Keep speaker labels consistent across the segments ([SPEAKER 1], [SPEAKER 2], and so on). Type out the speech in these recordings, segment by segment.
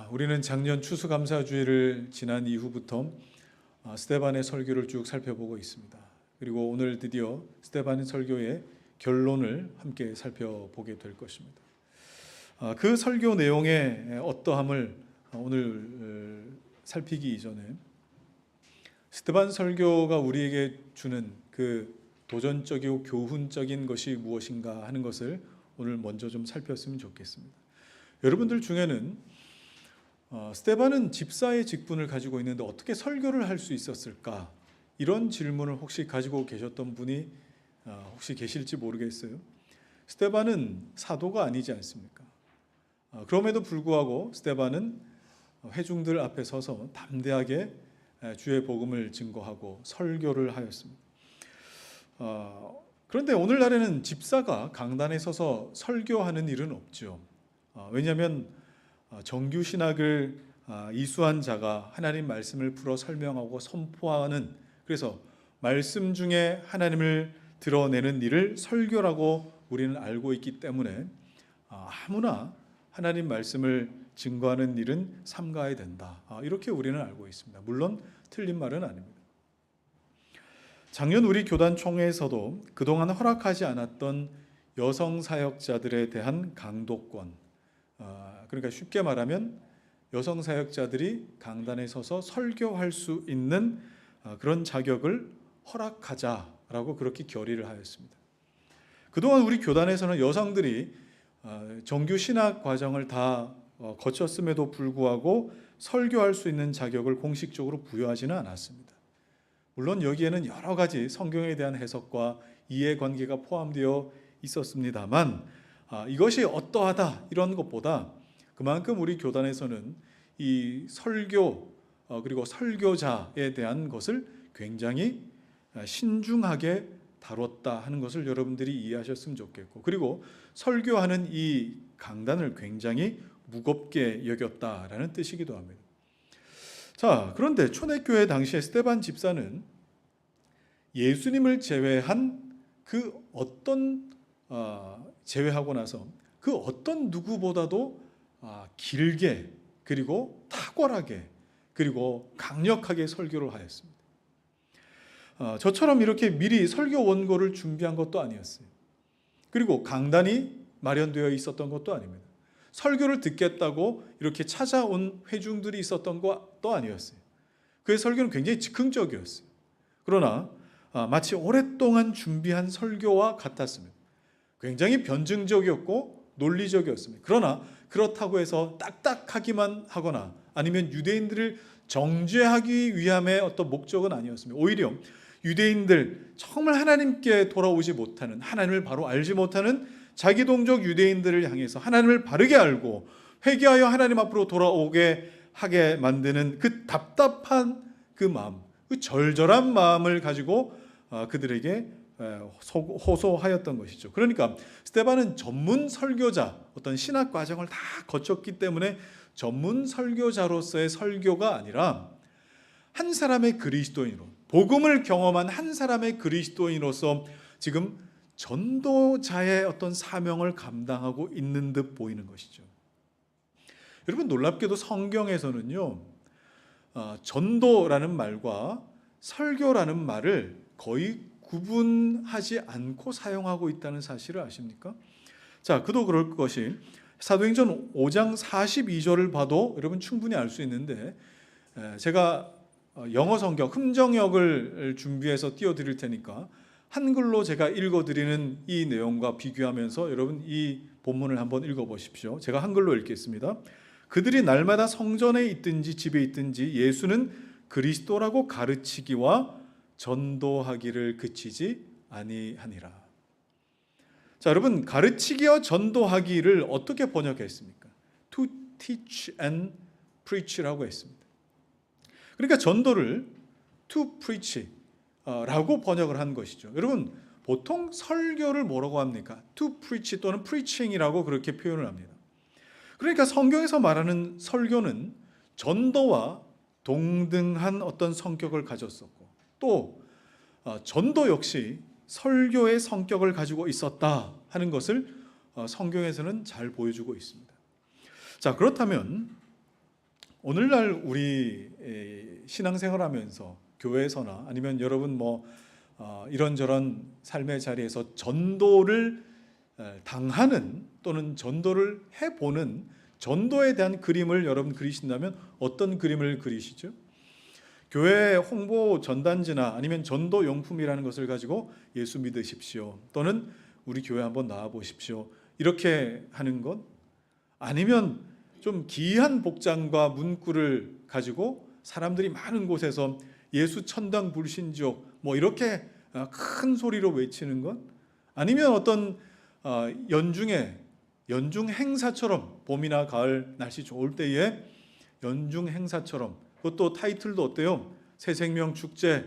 [SPEAKER 1] 우리는 작년 추수감사주일을 지난 이후부터 스데반의 설교를 쭉 살펴보고 있습니다. 그리고 오늘 드디어 스데반의 설교의 결론을 함께 살펴보게 될 것입니다. 그 설교 내용의 어떠함을 오늘 살피기 이전에 스데반 설교가 우리에게 주는 그 도전적이고 교훈적인 것이 무엇인가 하는 것을 오늘 먼저 좀 살폈으면 좋겠습니다. 여러분들 중에는 스데반은 집사의 직분을 가지고 있는데 어떻게 설교를 할 수 있었을까? 이런 질문을 혹시 가지고 계셨던 분이 혹시 계실지 모르겠어요. 스데반은 사도가 아니지 않습니까? 그럼에도 불구하고 스데반은 회중들 앞에 서서 담대하게 주의 복음을 증거하고 설교를 하였습니다. 그런데 오늘날에는 집사가 강단에 서서 설교하는 일은 없죠. 왜냐하면 정규 신학을 이수한 자가 하나님 말씀을 풀어 설명하고 선포하는, 그래서 말씀 중에 하나님을 드러내는 일을 설교라고 우리는 알고 있기 때문에 아무나 하나님 말씀을 증거하는 일은 삼가야 된다, 이렇게 우리는 알고 있습니다. 물론 틀린 말은 아닙니다. 작년 우리 교단 총회에서도 그동안 허락하지 않았던 여성 사역자들에 대한 강도권, 그러니까 쉽게 말하면 여성 사역자들이 강단에 서서 설교할 수 있는 그런 자격을 허락하자라고 그렇게 결의를 하였습니다. 그동안 우리 교단에서는 여성들이 정규 신학 과정을 다 거쳤음에도 불구하고 설교할 수 있는 자격을 공식적으로 부여하지는 않았습니다. 물론 여기에는 여러 가지 성경에 대한 해석과 이해관계가 포함되어 있었습니다만 이것이 어떠하다 이런 것보다 그만큼 우리 교단에서는 이 설교 그리고 설교자에 대한 것을 굉장히 신중하게 다뤘다 하는 것을 여러분들이 이해하셨으면 좋겠고, 그리고 설교하는 이 강단을 굉장히 무겁게 여겼다라는 뜻이기도 합니다. 자, 그런데 초대교회 당시에 스데반 집사는 예수님을 제외한 그 어떤 제외하고 나서 그 어떤 누구보다도 길게 그리고 탁월하게 그리고 강력하게 설교를 하였습니다. 저처럼 이렇게 미리 설교 원고를 준비한 것도 아니었어요. 그리고 강단이 마련되어 있었던 것도 아닙니다. 설교를 듣겠다고 이렇게 찾아온 회중들이 있었던 것도 아니었어요. 그의 설교는 굉장히 즉흥적이었어요. 그러나 마치 오랫동안 준비한 설교와 같았습니다. 굉장히 변증적이었고 논리적이었습니다. 그러나 그렇다고 해서 딱딱하기만 하거나 아니면 유대인들을 정죄하기 위함의 어떤 목적은 아니었습니다. 오히려 유대인들, 정말 하나님께 돌아오지 못하는, 하나님을 바로 알지 못하는 자기 동족 유대인들을 향해서 하나님을 바르게 알고 회개하여 하나님 앞으로 돌아오게 하게 만드는 그 답답한 그 마음, 그 절절한 마음을 가지고 그들에게 호소하였던 것이죠. 그러니까 스데반은 전문 설교자, 어떤 신학 과정을 다 거쳤기 때문에 전문 설교자로서의 설교가 아니라 한 사람의 그리스도인으로, 복음을 경험한 한 사람의 그리스도인으로서 지금 전도자의 어떤 사명을 감당하고 있는 듯 보이는 것이죠. 여러분, 놀랍게도 성경에서는요, 전도라는 말과 설교라는 말을 거의 구분하지 않고 사용하고 있다는 사실을 아십니까? 자, 그도 그럴 것이 사도행전 5장 42절을 봐도 여러분 충분히 알 수 있는데, 제가 영어 성경 흠정역을 준비해서 띄워드릴 테니까 한글로 제가 읽어드리는 이 내용과 비교하면서 여러분 이 본문을 한번 읽어보십시오. 제가 한글로 읽겠습니다. 그들이 날마다 성전에 있든지 집에 있든지 예수는 그리스도라고 가르치기와 전도하기를 그치지 아니하니라. 자, 여러분, 가르치기와 전도하기를 어떻게 번역했습니까? To teach and preach라고 했습니다. 그러니까 전도를 to preach 라고 번역을 한 것이죠. 여러분, 보통 설교를 뭐라고 합니까? to preach 또는 preaching이라고 그렇게 표현을 합니다. 그러니까 성경에서 말하는 설교는 전도와 동등한 어떤 성격을 가졌었고, 또 전도 역시 설교의 성격을 가지고 있었다 하는 것을 성경에서는 잘 보여주고 있습니다. 자, 그렇다면 오늘날 우리 신앙생활하면서 교회에서나 아니면 여러분 이런저런 삶의 자리에서 전도를 당하는 또는 전도를 해보는 전도에 대한 그림을 여러분 그리신다면 어떤 그림을 그리시죠? 교회 홍보 전단지나 아니면 전도 용품이라는 것을 가지고 예수 믿으십시오, 또는 우리 교회 한번 나와 보십시오, 이렇게 하는 것? 아니면 좀 기이한 복장과 문구를 가지고 사람들이 많은 곳에서 예수 천당 불신지옥 이렇게 큰 소리로 외치는 것? 아니면 어떤 연중 행사처럼 봄이나 가을 날씨 좋을 때에 연중 행사처럼, 그것도 타이틀도 어때요? 새생명 축제,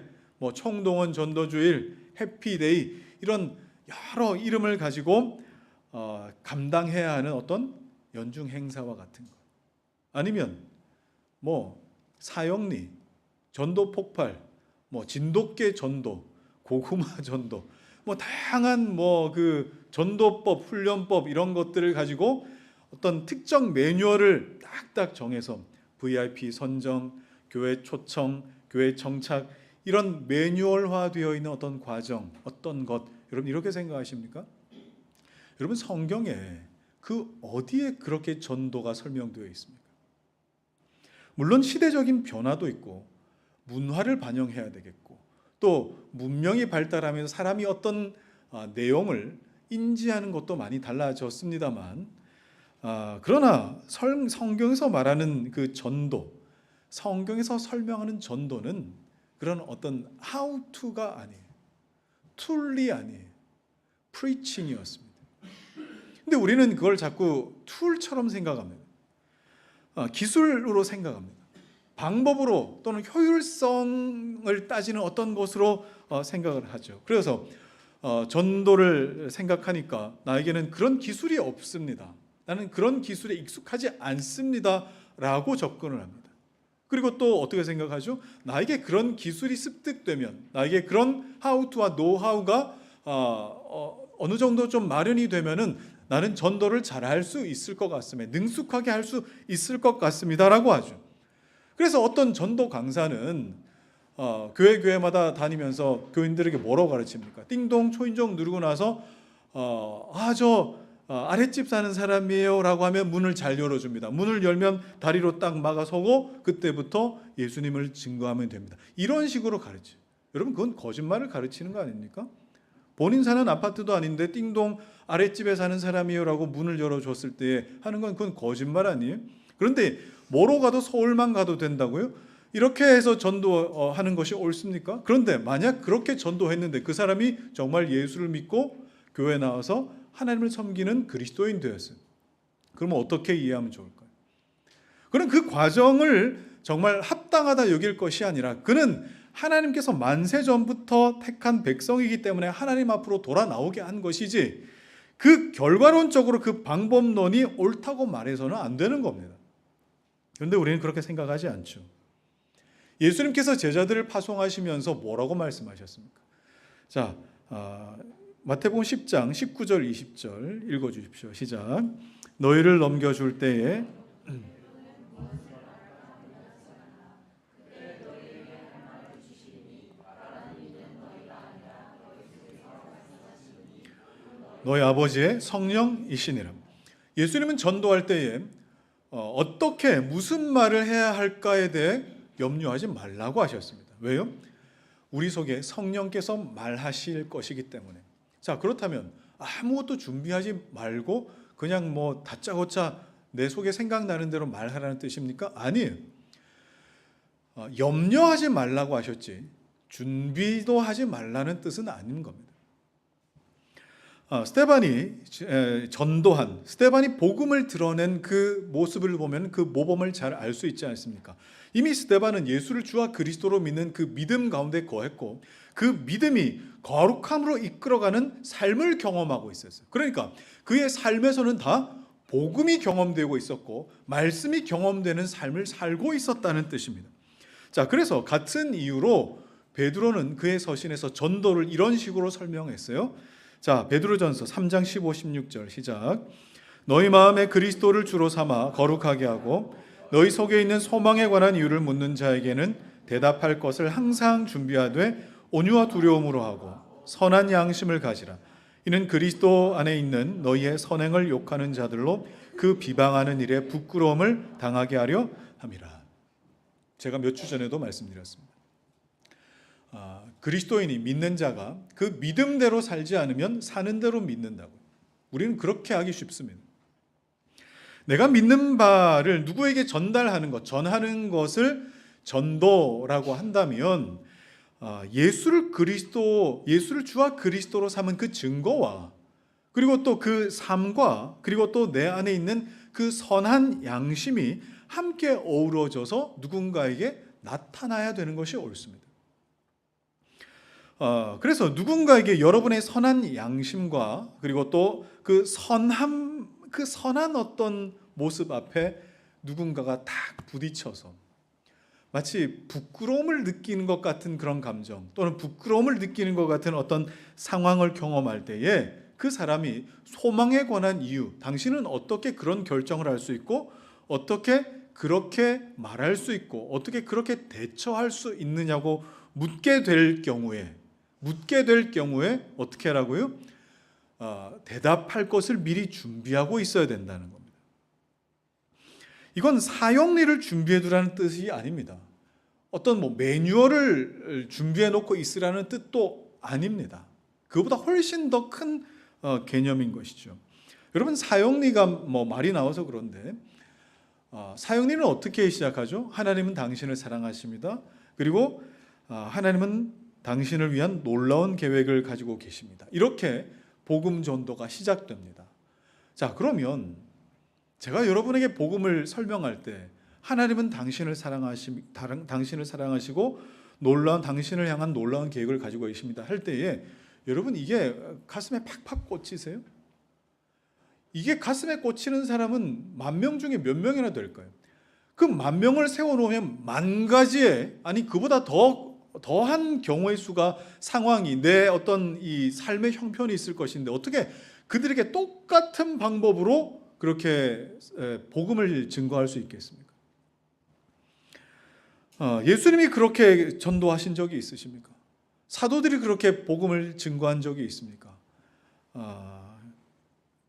[SPEAKER 1] 총동원 전도주일, 해피데이, 이런 여러 이름을 가지고 감당해야 하는 어떤 연중 행사와 같은 것. 아니면 사형리, 전도 폭발, 진돗개 전도, 고구마 전도, 다양한 그 전도법, 훈련법 이런 것들을 가지고 어떤 특정 매뉴얼을 딱딱 정해서 VIP 선정, 교회 초청, 교회 정착, 이런 매뉴얼화되어 있는 어떤 과정, 어떤 것, 여러분 이렇게 생각하십니까? 여러분 성경에 그 어디에 그렇게 전도가 설명되어 있습니까? 물론 시대적인 변화도 있고 문화를 반영해야 되겠고 또 문명이 발달하면서 사람이 어떤 내용을 인지하는 것도 많이 달라졌습니다만, 그러나 성경에서 말하는 그 전도, 성경에서 설명하는 전도는 그런 어떤 how to가 아니에요. 툴이 아니에요. preaching이었습니다. 근데 우리는 그걸 자꾸 툴처럼 생각합니다. 기술로 생각합니다. 방법으로 또는 효율성을 따지는 어떤 것으로 생각을 하죠. 그래서 전도를 생각하니까 나에게는 그런 기술이 없습니다, 나는 그런 기술에 익숙하지 않습니다 라고 접근을 합니다. 그리고 또 어떻게 생각하죠? 나에게 그런 기술이 습득되면, 나에게 그런 하우투와 노하우가 어느 정도 좀 마련이 되면은 나는 전도를 잘할 수 있을 것 같습니다, 능숙하게 할 수 있을 것 같습니다 라고 하죠. 그래서 어떤 전도 강사는 교회마다 다니면서 교인들에게 뭐라고 가르칩니까? 띵동 초인종 누르고 나서 저 아랫집 사는 사람이에요 라고 하면 문을 잘 열어줍니다. 문을 열면 다리로 딱 막아서고 그때부터 예수님을 증거하면 됩니다. 이런 식으로 가르쳐요. 여러분 그건 거짓말을 가르치는 거 아닙니까? 본인 사는 아파트도 아닌데 띵동 아랫집에 사는 사람이에요 라고 문을 열어줬을 때 하는 건 그건 거짓말 아니에요? 그런데 뭐로 가도 서울만 가도 된다고요? 이렇게 해서 전도하는 것이 옳습니까? 그런데 만약 그렇게 전도했는데 그 사람이 정말 예수를 믿고 교회에 나와서 하나님을 섬기는 그리스도인 되었어요. 그러면 어떻게 이해하면 좋을까요? 그는 그 과정을 정말 합당하다 여길 것이 아니라 그는 하나님께서 만세 전부터 택한 백성이기 때문에 하나님 앞으로 돌아 나오게 한 것이지, 그 결과론적으로 그 방법론이 옳다고 말해서는 안 되는 겁니다. 그런데 우리는 그렇게 생각하지 않죠. 예수님께서 제자들을 파송하시면서 뭐라고 말씀하셨습니까? 자, 마태복음 10장 19절 20절 읽어주십시오. 시작. 너희를 넘겨줄 때에 너희 아버지의 성령이시니라. 예수님은 전도할 때에 어떻게 무슨 말을 해야 할까에 대해 염려하지 말라고 하셨습니다. 왜요? 우리 속에 성령께서 말하실 것이기 때문에. 자, 그렇다면 아무것도 준비하지 말고 그냥 다짜고짜 내 속에 생각나는 대로 말하라는 뜻입니까? 아니에요. 염려하지 말라고 하셨지 준비도 하지 말라는 뜻은 아닌 겁니다. 스데반이 전도한, 스데반이 복음을 드러낸 그 모습을 보면 그 모범을 잘 알 수 있지 않습니까? 이미 스데반은 예수를 주와 그리스도로 믿는 그 믿음 가운데 거했고 그 믿음이 거룩함으로 이끌어가는 삶을 경험하고 있었어요. 그러니까 그의 삶에서는 다 복음이 경험되고 있었고 말씀이 경험되는 삶을 살고 있었다는 뜻입니다. 자, 그래서 같은 이유로 베드로는 그의 서신에서 전도를 이런 식으로 설명했어요. 자, 베드로전서 3장 15, 16절 시작. 너희 마음에 그리스도를 주로 삼아 거룩하게 하고 너희 속에 있는 소망에 관한 이유를 묻는 자에게는 대답할 것을 항상 준비하되 온유와 두려움으로 하고 선한 양심을 가지라. 이는 그리스도 안에 있는 너희의 선행을 욕하는 자들로 그 비방하는 일에 부끄러움을 당하게 하려 함이라. 제가 몇 주 전에도 말씀드렸습니다. 그리스도인이 믿는 자가 그 믿음대로 살지 않으면 사는 대로 믿는다고. 우리는 그렇게 하기 쉽습니다. 내가 믿는 바를 누구에게 전달하는 것, 전하는 것을 전도라고 한다면 예수를 주와 그리스도로 삼은 그 증거와 그리고 또 그 삶과 그리고 또 내 안에 있는 그 선한 양심이 함께 어우러져서 누군가에게 나타나야 되는 것이 옳습니다. 그래서 누군가에게 여러분의 선한 양심과 그리고 또 그 선한 어떤 모습 앞에 누군가가 딱 부딪혀서 마치 부끄러움을 느끼는 것 같은 그런 감정 또는 부끄러움을 느끼는 것 같은 어떤 상황을 경험할 때에 그 사람이 소망에 관한 이유, 당신은 어떻게 그런 결정을 할 수 있고 어떻게 그렇게 말할 수 있고 어떻게 그렇게 대처할 수 있느냐고 묻게 될 경우에 어떻게 하라고요? 대답할 것을 미리 준비하고 있어야 된다는 겁니다. 이건 사형리를 준비해 두라는 뜻이 아닙니다. 어떤 매뉴얼을 준비해 놓고 있으라는 뜻도 아닙니다. 그보다 훨씬 더 큰 개념인 것이죠. 여러분 사형리가 말이 나와서 그런데 사형리는 어떻게 시작하죠? 하나님은 당신을 사랑하십니다. 그리고 하나님은 당신을 위한 놀라운 계획을 가지고 계십니다. 이렇게 복음 전도가 시작됩니다. 자, 그러면 제가 여러분에게 복음을 설명할 때 하나님은 당신을 사랑하시고 당신을 향한 놀라운 계획을 가지고 계십니다 할 때에 여러분 이게 가슴에 팍팍 꽂히세요? 이게 가슴에 꽂히는 사람은 10,000명 중에 몇 명이나 될까요? 그 10,000명을 세워놓으면 10,000가지의 아니 그보다 더한 경우의 수가 상황이 내 어떤 이 삶의 형편이 있을 것인데 어떻게 그들에게 똑같은 방법으로 그렇게 복음을 증거할 수 있겠습니까? 예수님이 그렇게 전도하신 적이 있으십니까? 사도들이 그렇게 복음을 증거한 적이 있습니까?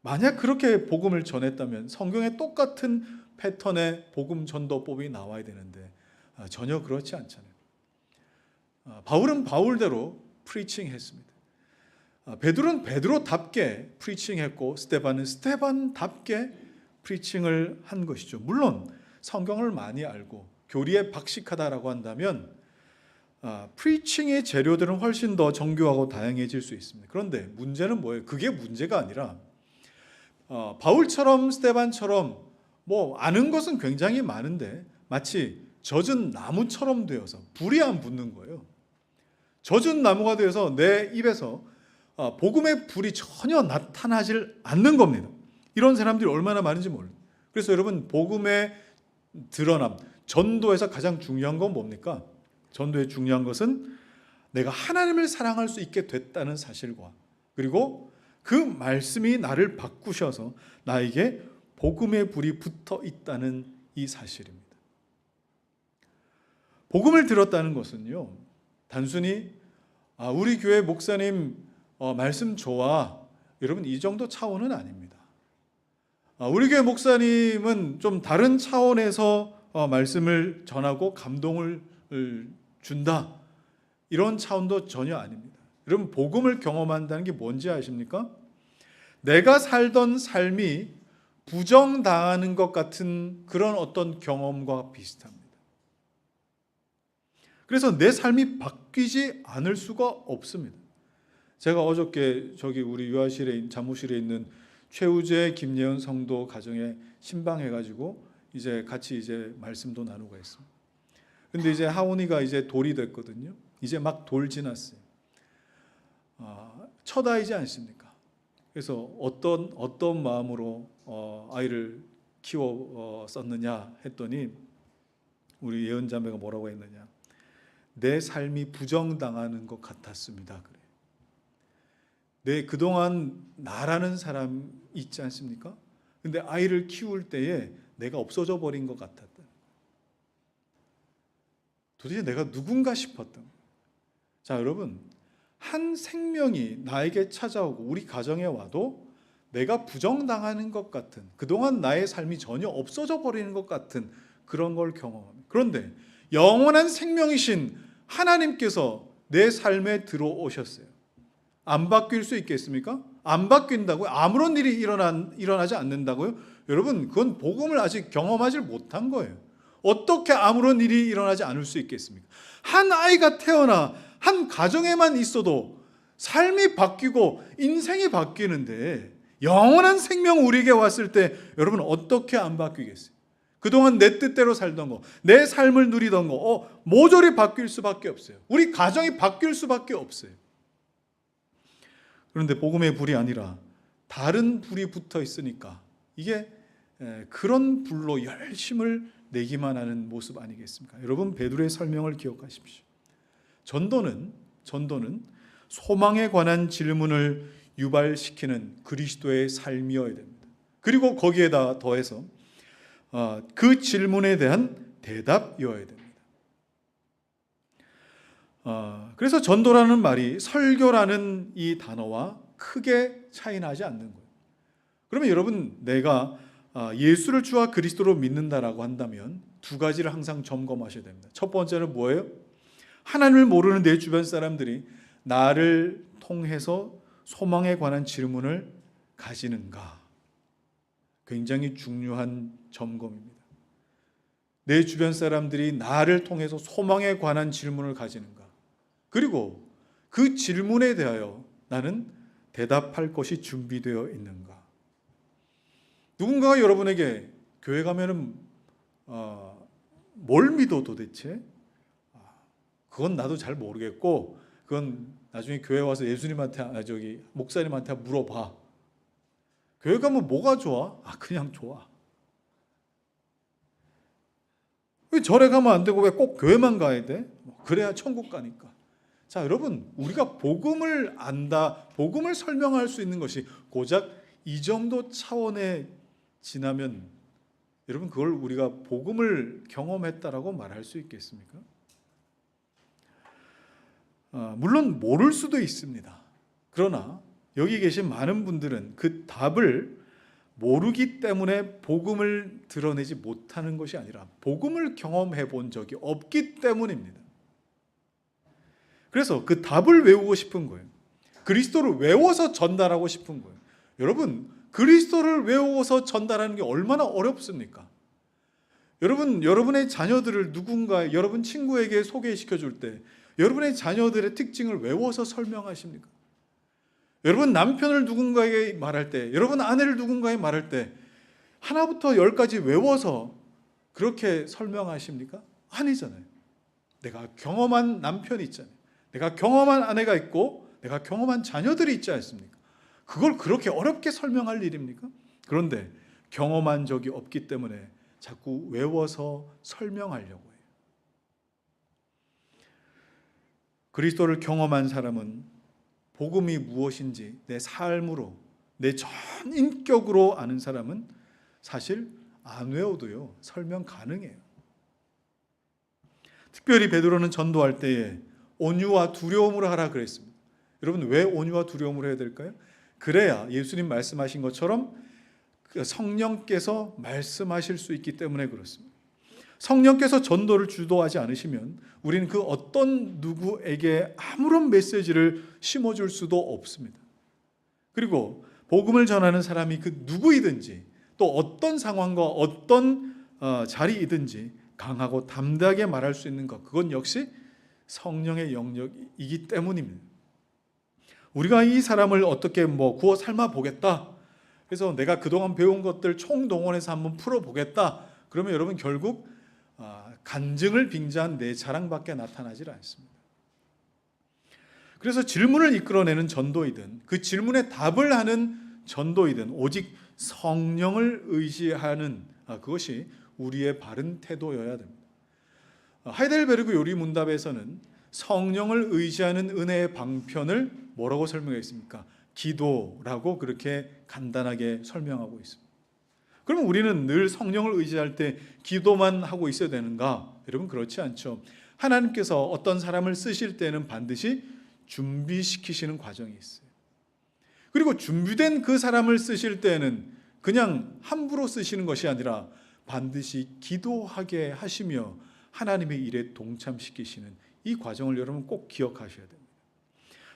[SPEAKER 1] 만약 그렇게 복음을 전했다면 성경에 똑같은 패턴의 복음 전도법이 나와야 되는데 전혀 그렇지 않잖아요. 바울은 바울대로 프리칭했습니다. 베드로는 베드로답게 프리칭했고 스데반은 스데반답게 프리칭을 한 것이죠. 물론 성경을 많이 알고 교리에 박식하다라고 한다면 프리칭의 재료들은 훨씬 더 정교하고 다양해질 수 있습니다. 그런데 문제는 뭐예요? 그게 문제가 아니라 바울처럼 스데반처럼 아는 것은 굉장히 많은데 마치 젖은 나무처럼 되어서 불이 안 붙는 거예요. 젖은 나무가 되어서 내 입에서 복음의 불이 전혀 나타나질 않는 겁니다. 이런 사람들이 얼마나 많은지 몰라요. 그래서 여러분 복음의 드러남, 전도에서 가장 중요한 건 뭡니까? 전도의 중요한 것은 내가 하나님을 사랑할 수 있게 됐다는 사실과 그리고 그 말씀이 나를 바꾸셔서 나에게 복음의 불이 붙어 있다는 이 사실입니다. 복음을 들었다는 것은요, 단순히 우리 교회 목사님 말씀 좋아, 여러분 이 정도 차원은 아닙니다. 우리 교회 목사님은 좀 다른 차원에서 말씀을 전하고 감동을 준다, 이런 차원도 전혀 아닙니다. 여러분 복음을 경험한다는 게 뭔지 아십니까? 내가 살던 삶이 부정당하는 것 같은 그런 어떤 경험과 비슷합니다. 그래서 내 삶이 바뀌지 않을 수가 없습니다. 제가 어저께 우리 유아실에 사무실에 있는 최우재 김예은 성도 가정에 신방해가지고 같이 말씀도 나누고 했습니다. 근데 이제 하온이가 돌이 됐거든요. 이제 막 돌 지났어요. 첫 아이지 않습니까? 그래서 어떤 마음으로 아이를 키웠었느냐 했더니 우리 예은 자매가 뭐라고 했느냐? 내 삶이 부정당하는 것 같았습니다. 그래. 그동안 나라는 사람 있지 않습니까? 근데 아이를 키울 때에 내가 없어져 버린 것 같았다. 도대체 내가 누군가 싶었던. 자, 여러분, 한 생명이 나에게 찾아오고 우리 가정에 와도 내가 부정당하는 것 같은, 그동안 나의 삶이 전혀 없어져 버리는 것 같은 그런 걸 경험합니다. 그런데 영원한 생명이신 하나님께서 내 삶에 들어오셨어요. 안 바뀔 수 있겠습니까? 안 바뀐다고요? 아무런 일이 일어나지 않는다고요? 여러분, 그건 복음을 아직 경험하지 못한 거예요. 어떻게 아무런 일이 일어나지 않을 수 있겠습니까? 한 아이가 태어나 한 가정에만 있어도 삶이 바뀌고 인생이 바뀌는데, 영원한 생명 우리에게 왔을 때 여러분 어떻게 안 바뀌겠어요? 그동안 내 뜻대로 살던 거, 내 삶을 누리던 거 모조리 바뀔 수밖에 없어요. 우리 가정이 바뀔 수밖에 없어요. 그런데 복음의 불이 아니라 다른 불이 붙어 있으니까 이게 그런 불로 열심을 내기만 하는 모습 아니겠습니까? 여러분, 베드로의 설명을 기억하십시오. 전도는 소망에 관한 질문을 유발시키는 그리스도의 삶이어야 됩니다. 그리고 거기에다 더해서 그 질문에 대한 대답이어야 됩니다. 그래서 전도라는 말이 설교라는 이 단어와 크게 차이 나지 않는 거예요. 그러면 여러분, 내가 예수를 주와 그리스도로 믿는다라고 한다면 두 가지를 항상 점검하셔야 됩니다. 첫 번째는 뭐예요? 하나님을 모르는 내 주변 사람들이 나를 통해서 소망에 관한 질문을 가지는가? 굉장히 중요한 점검입니다. 내 주변 사람들이 나를 통해서 소망에 관한 질문을 가지는가? 그리고 그 질문에 대하여 나는 대답할 것이 준비되어 있는가? 누군가가 여러분에게 교회 가면은 뭘 믿어 도대체? 그건 나도 잘 모르겠고, 그건 나중에 교회 와서 목사님한테 물어봐. 교회 가면 뭐가 좋아? 그냥 좋아. 왜 절에 가면 안 되고 왜 꼭 교회만 가야 돼? 그래야 천국 가니까. 자, 여러분, 우리가 복음을 안다, 복음을 설명할 수 있는 것이 고작 이 정도 차원에 지나면 여러분, 그걸 우리가 복음을 경험했다라고 말할 수 있겠습니까? 물론 모를 수도 있습니다. 그러나 여기 계신 많은 분들은 그 답을 모르기 때문에 복음을 드러내지 못하는 것이 아니라 복음을 경험해 본 적이 없기 때문입니다. 그래서 그 답을 외우고 싶은 거예요. 그리스도를 외워서 전달하고 싶은 거예요. 여러분, 그리스도를 외워서 전달하는 게 얼마나 어렵습니까? 여러분, 여러분의 자녀들을 누군가 여러분 친구에게 소개시켜 줄 때 여러분의 자녀들의 특징을 외워서 설명하십니까? 여러분 남편을 누군가에게 말할 때, 여러분 아내를 누군가에게 말할 때 하나부터 열까지 외워서 그렇게 설명하십니까? 아니잖아요. 내가 경험한 남편이 있잖아요. 내가 경험한 아내가 있고 내가 경험한 자녀들이 있지 않습니까? 그걸 그렇게 어렵게 설명할 일입니까? 그런데 경험한 적이 없기 때문에 자꾸 외워서 설명하려고 해요. 그리스도를 경험한 사람은 복음이 무엇인지 내 삶으로, 내 전 인격으로 아는 사람은 사실 안 외워도요, 설명 가능해요. 특별히 베드로는 전도할 때에 온유와 두려움으로 하라 그랬습니다. 여러분, 왜 온유와 두려움으로 해야 될까요? 그래야 예수님 말씀하신 것처럼 성령께서 말씀하실 수 있기 때문에 그렇습니다. 성령께서 전도를 주도하지 않으시면 우리는 그 어떤 누구에게 아무런 메시지를 심어줄 수도 없습니다. 그리고 복음을 전하는 사람이 그 누구이든지 또 어떤 상황과 어떤 자리이든지 강하고 담대하게 말할 수 있는 것, 그건 역시 성령의 영역이기 때문입니다. 우리가 이 사람을 어떻게 구워 삶아 보겠다, 그래서 내가 그동안 배운 것들 총동원해서 한번 풀어보겠다, 그러면 여러분 결국 간증을 빙자한 내 자랑밖에 나타나질 않습니다. 그래서 질문을 이끌어내는 전도이든 그 질문에 답을 하는 전도이든 오직 성령을 의지하는 그것이 우리의 바른 태도여야 됩니다. 하이델베르그 요리문답에서는 성령을 의지하는 은혜의 방편을 뭐라고 설명했습니까? 기도라고 그렇게 간단하게 설명하고 있습니다. 그러면 우리는 늘 성령을 의지할 때 기도만 하고 있어야 되는가? 여러분, 그렇지 않죠. 하나님께서 어떤 사람을 쓰실 때는 반드시 준비시키시는 과정이 있어요. 그리고 준비된 그 사람을 쓰실 때는 그냥 함부로 쓰시는 것이 아니라 반드시 기도하게 하시며 하나님의 일에 동참시키시는 이 과정을 여러분 꼭 기억하셔야 됩니다.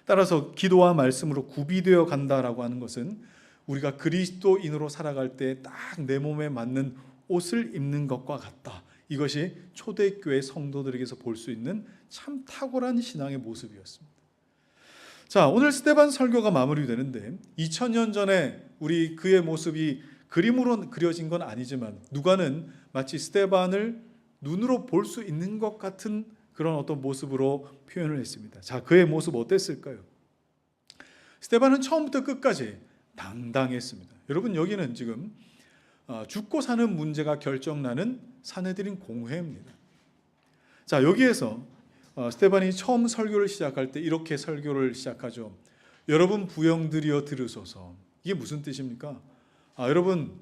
[SPEAKER 1] 따라서 기도와 말씀으로 구비되어 간다라고 하는 것은 우리가 그리스도인으로 살아갈 때 딱 내 몸에 맞는 옷을 입는 것과 같다. 이것이 초대교회 성도들에게서 볼 수 있는 참 탁월한 신앙의 모습이었습니다. 자, 오늘 스데반 설교가 마무리되는데 2000년 전에 우리 그의 모습이 그림으로 그려진 건 아니지만 누가는 마치 스데반을 눈으로 볼 수 있는 것 같은 그런 어떤 모습으로 표현을 했습니다. 자, 그의 모습 어땠을까요? 스데반은 처음부터 끝까지 당당했습니다. 여러분, 여기는 지금 죽고 사는 문제가 결정나는 사내들인 공회입니다. 자, 여기에서 스데반이 처음 설교를 시작할 때 이렇게 설교를 시작하죠. 여러분 부영들이여 들으소서. 이게 무슨 뜻입니까? 여러분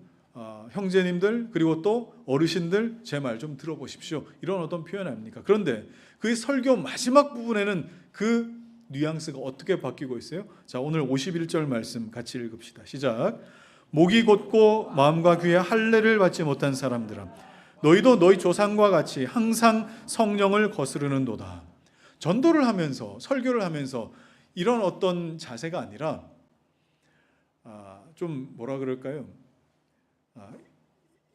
[SPEAKER 1] 형제님들 그리고 또 어르신들 제 말 좀 들어보십시오. 이런 어떤 표현 아닙니까? 그런데 그 설교 마지막 부분에는 그 뉘앙스가 어떻게 바뀌고 있어요? 자, 오늘 51절 말씀 같이 읽읍시다. 시작. 목이 곧고 마음과 귀에 할례를 받지 못한 사람들아, 너희도 너희 조상과 같이 항상 성령을 거스르는도다. 전도를 하면서 설교를 하면서 이런 어떤 자세가 아니라 좀 뭐라 그럴까요?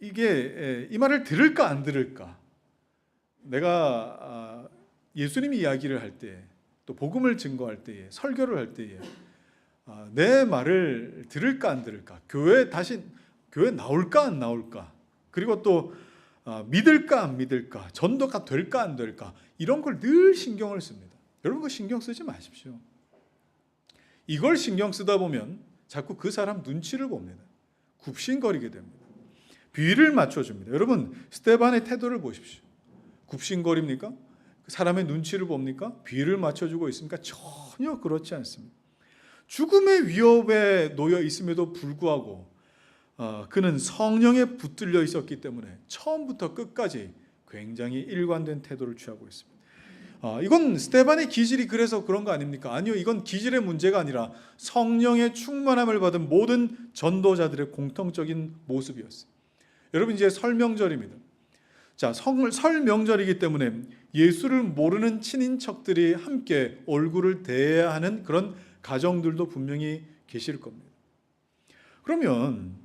[SPEAKER 1] 이게 이 말을 들을까 안 들을까? 내가 예수님이 이야기를 할 때, 또 복음을 증거할 때에, 설교를 할 때에 내 말을 들을까 안 들을까? 교회 나올까 안 나올까? 그리고 또 믿을까 안 믿을까? 전도가 될까 안 될까? 이런 걸 늘 신경을 씁니다. 여러분, 그거 신경 쓰지 마십시오. 이걸 신경 쓰다 보면 자꾸 그 사람 눈치를 봅니다. 굽신거리게 됩니다. 비위를 맞춰줍니다. 여러분, 스데반의 태도를 보십시오. 굽신거립니까? 그 사람의 눈치를 봅니까? 비위를 맞춰주고 있습니까? 전혀 그렇지 않습니다. 죽음의 위협에 놓여 있음에도 불구하고 그는 성령에 붙들려 있었기 때문에 처음부터 끝까지 굉장히 일관된 태도를 취하고 있습니다. 이건 스데반의 기질이 그래서 그런 거 아닙니까? 아니요, 이건 기질의 문제가 아니라 성령의 충만함을 받은 모든 전도자들의 공통적인 모습이었어요. 여러분, 이제 설명절입니다. 자, 설명절이기 때문에 예수를 모르는 친인척들이 함께 얼굴을 대해야 하는 그런 가정들도 분명히 계실 겁니다. 그러면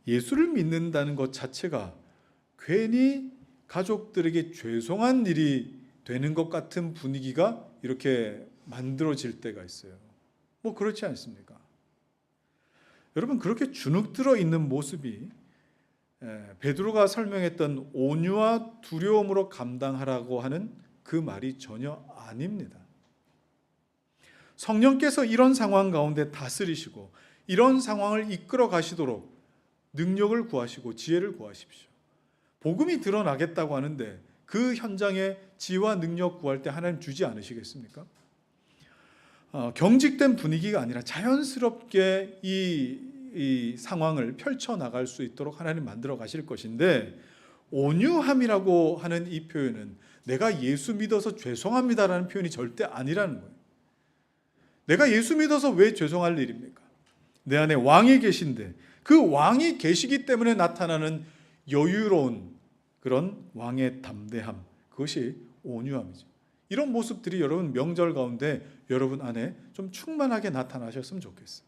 [SPEAKER 1] 예수를 믿는다는 것 자체가 괜히 가족들에게 죄송한 일이 되는 것 같은 분위기가 이렇게 만들어질 때가 있어요. 뭐 그렇지 않습니까? 여러분, 그렇게 주눅들어 있는 모습이 베드로가 설명했던 온유와 두려움으로 감당하라고 하는 그 말이 전혀 아닙니다. 성령께서 이런 상황 가운데 다스리시고 이런 상황을 이끌어 가시도록 능력을 구하시고 지혜를 구하십시오. 복음이 드러나겠다고 하는데 그 현장에 지혜와 능력 구할 때 하나님 주지 않으시겠습니까? 경직된 분위기가 아니라 자연스럽게 이 상황을 펼쳐나갈 수 있도록 하나님 만들어 가실 것인데, 온유함이라고 하는 이 표현은 내가 예수 믿어서 죄송합니다라는 표현이 절대 아니라는 거예요. 내가 예수 믿어서 왜 죄송할 일입니까? 내 안에 왕이 계신데 그 왕이 계시기 때문에 나타나는 여유로운 그런 왕의 담대함, 그것이 온유함이죠. 이런 모습들이 여러분 명절 가운데 여러분 안에 좀 충만하게 나타나셨으면 좋겠어요.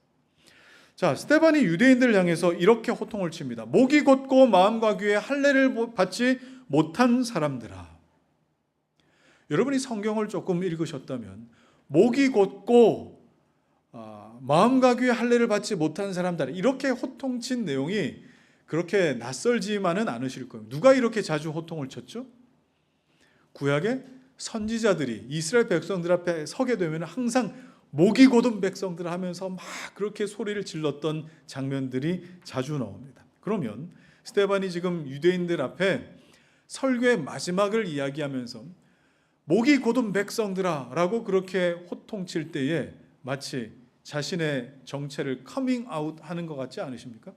[SPEAKER 1] 자, 스데반이 유대인들을 향해서 이렇게 호통을 칩니다. 목이 곧고 마음과 귀에 할례를 받지 못한 사람들아. 여러분이 성경을 조금 읽으셨다면 목이 곧고 마음과 귀에 할례를 받지 못한 사람들, 이렇게 호통친 내용이 그렇게 낯설지만은 않으실 거예요. 누가 이렇게 자주 호통을 쳤죠? 구약의 선지자들이 이스라엘 백성들 앞에 서게 되면 항상 목이 곧은 백성들 하면서 막 그렇게 소리를 질렀던 장면들이 자주 나옵니다. 그러면 스데반이 지금 유대인들 앞에 설교의 마지막을 이야기하면서 목이 곧은 백성들아 라고 그렇게 호통칠 때에 마치 자신의 정체를 커밍 아웃 하는 것 같지 않으십니까?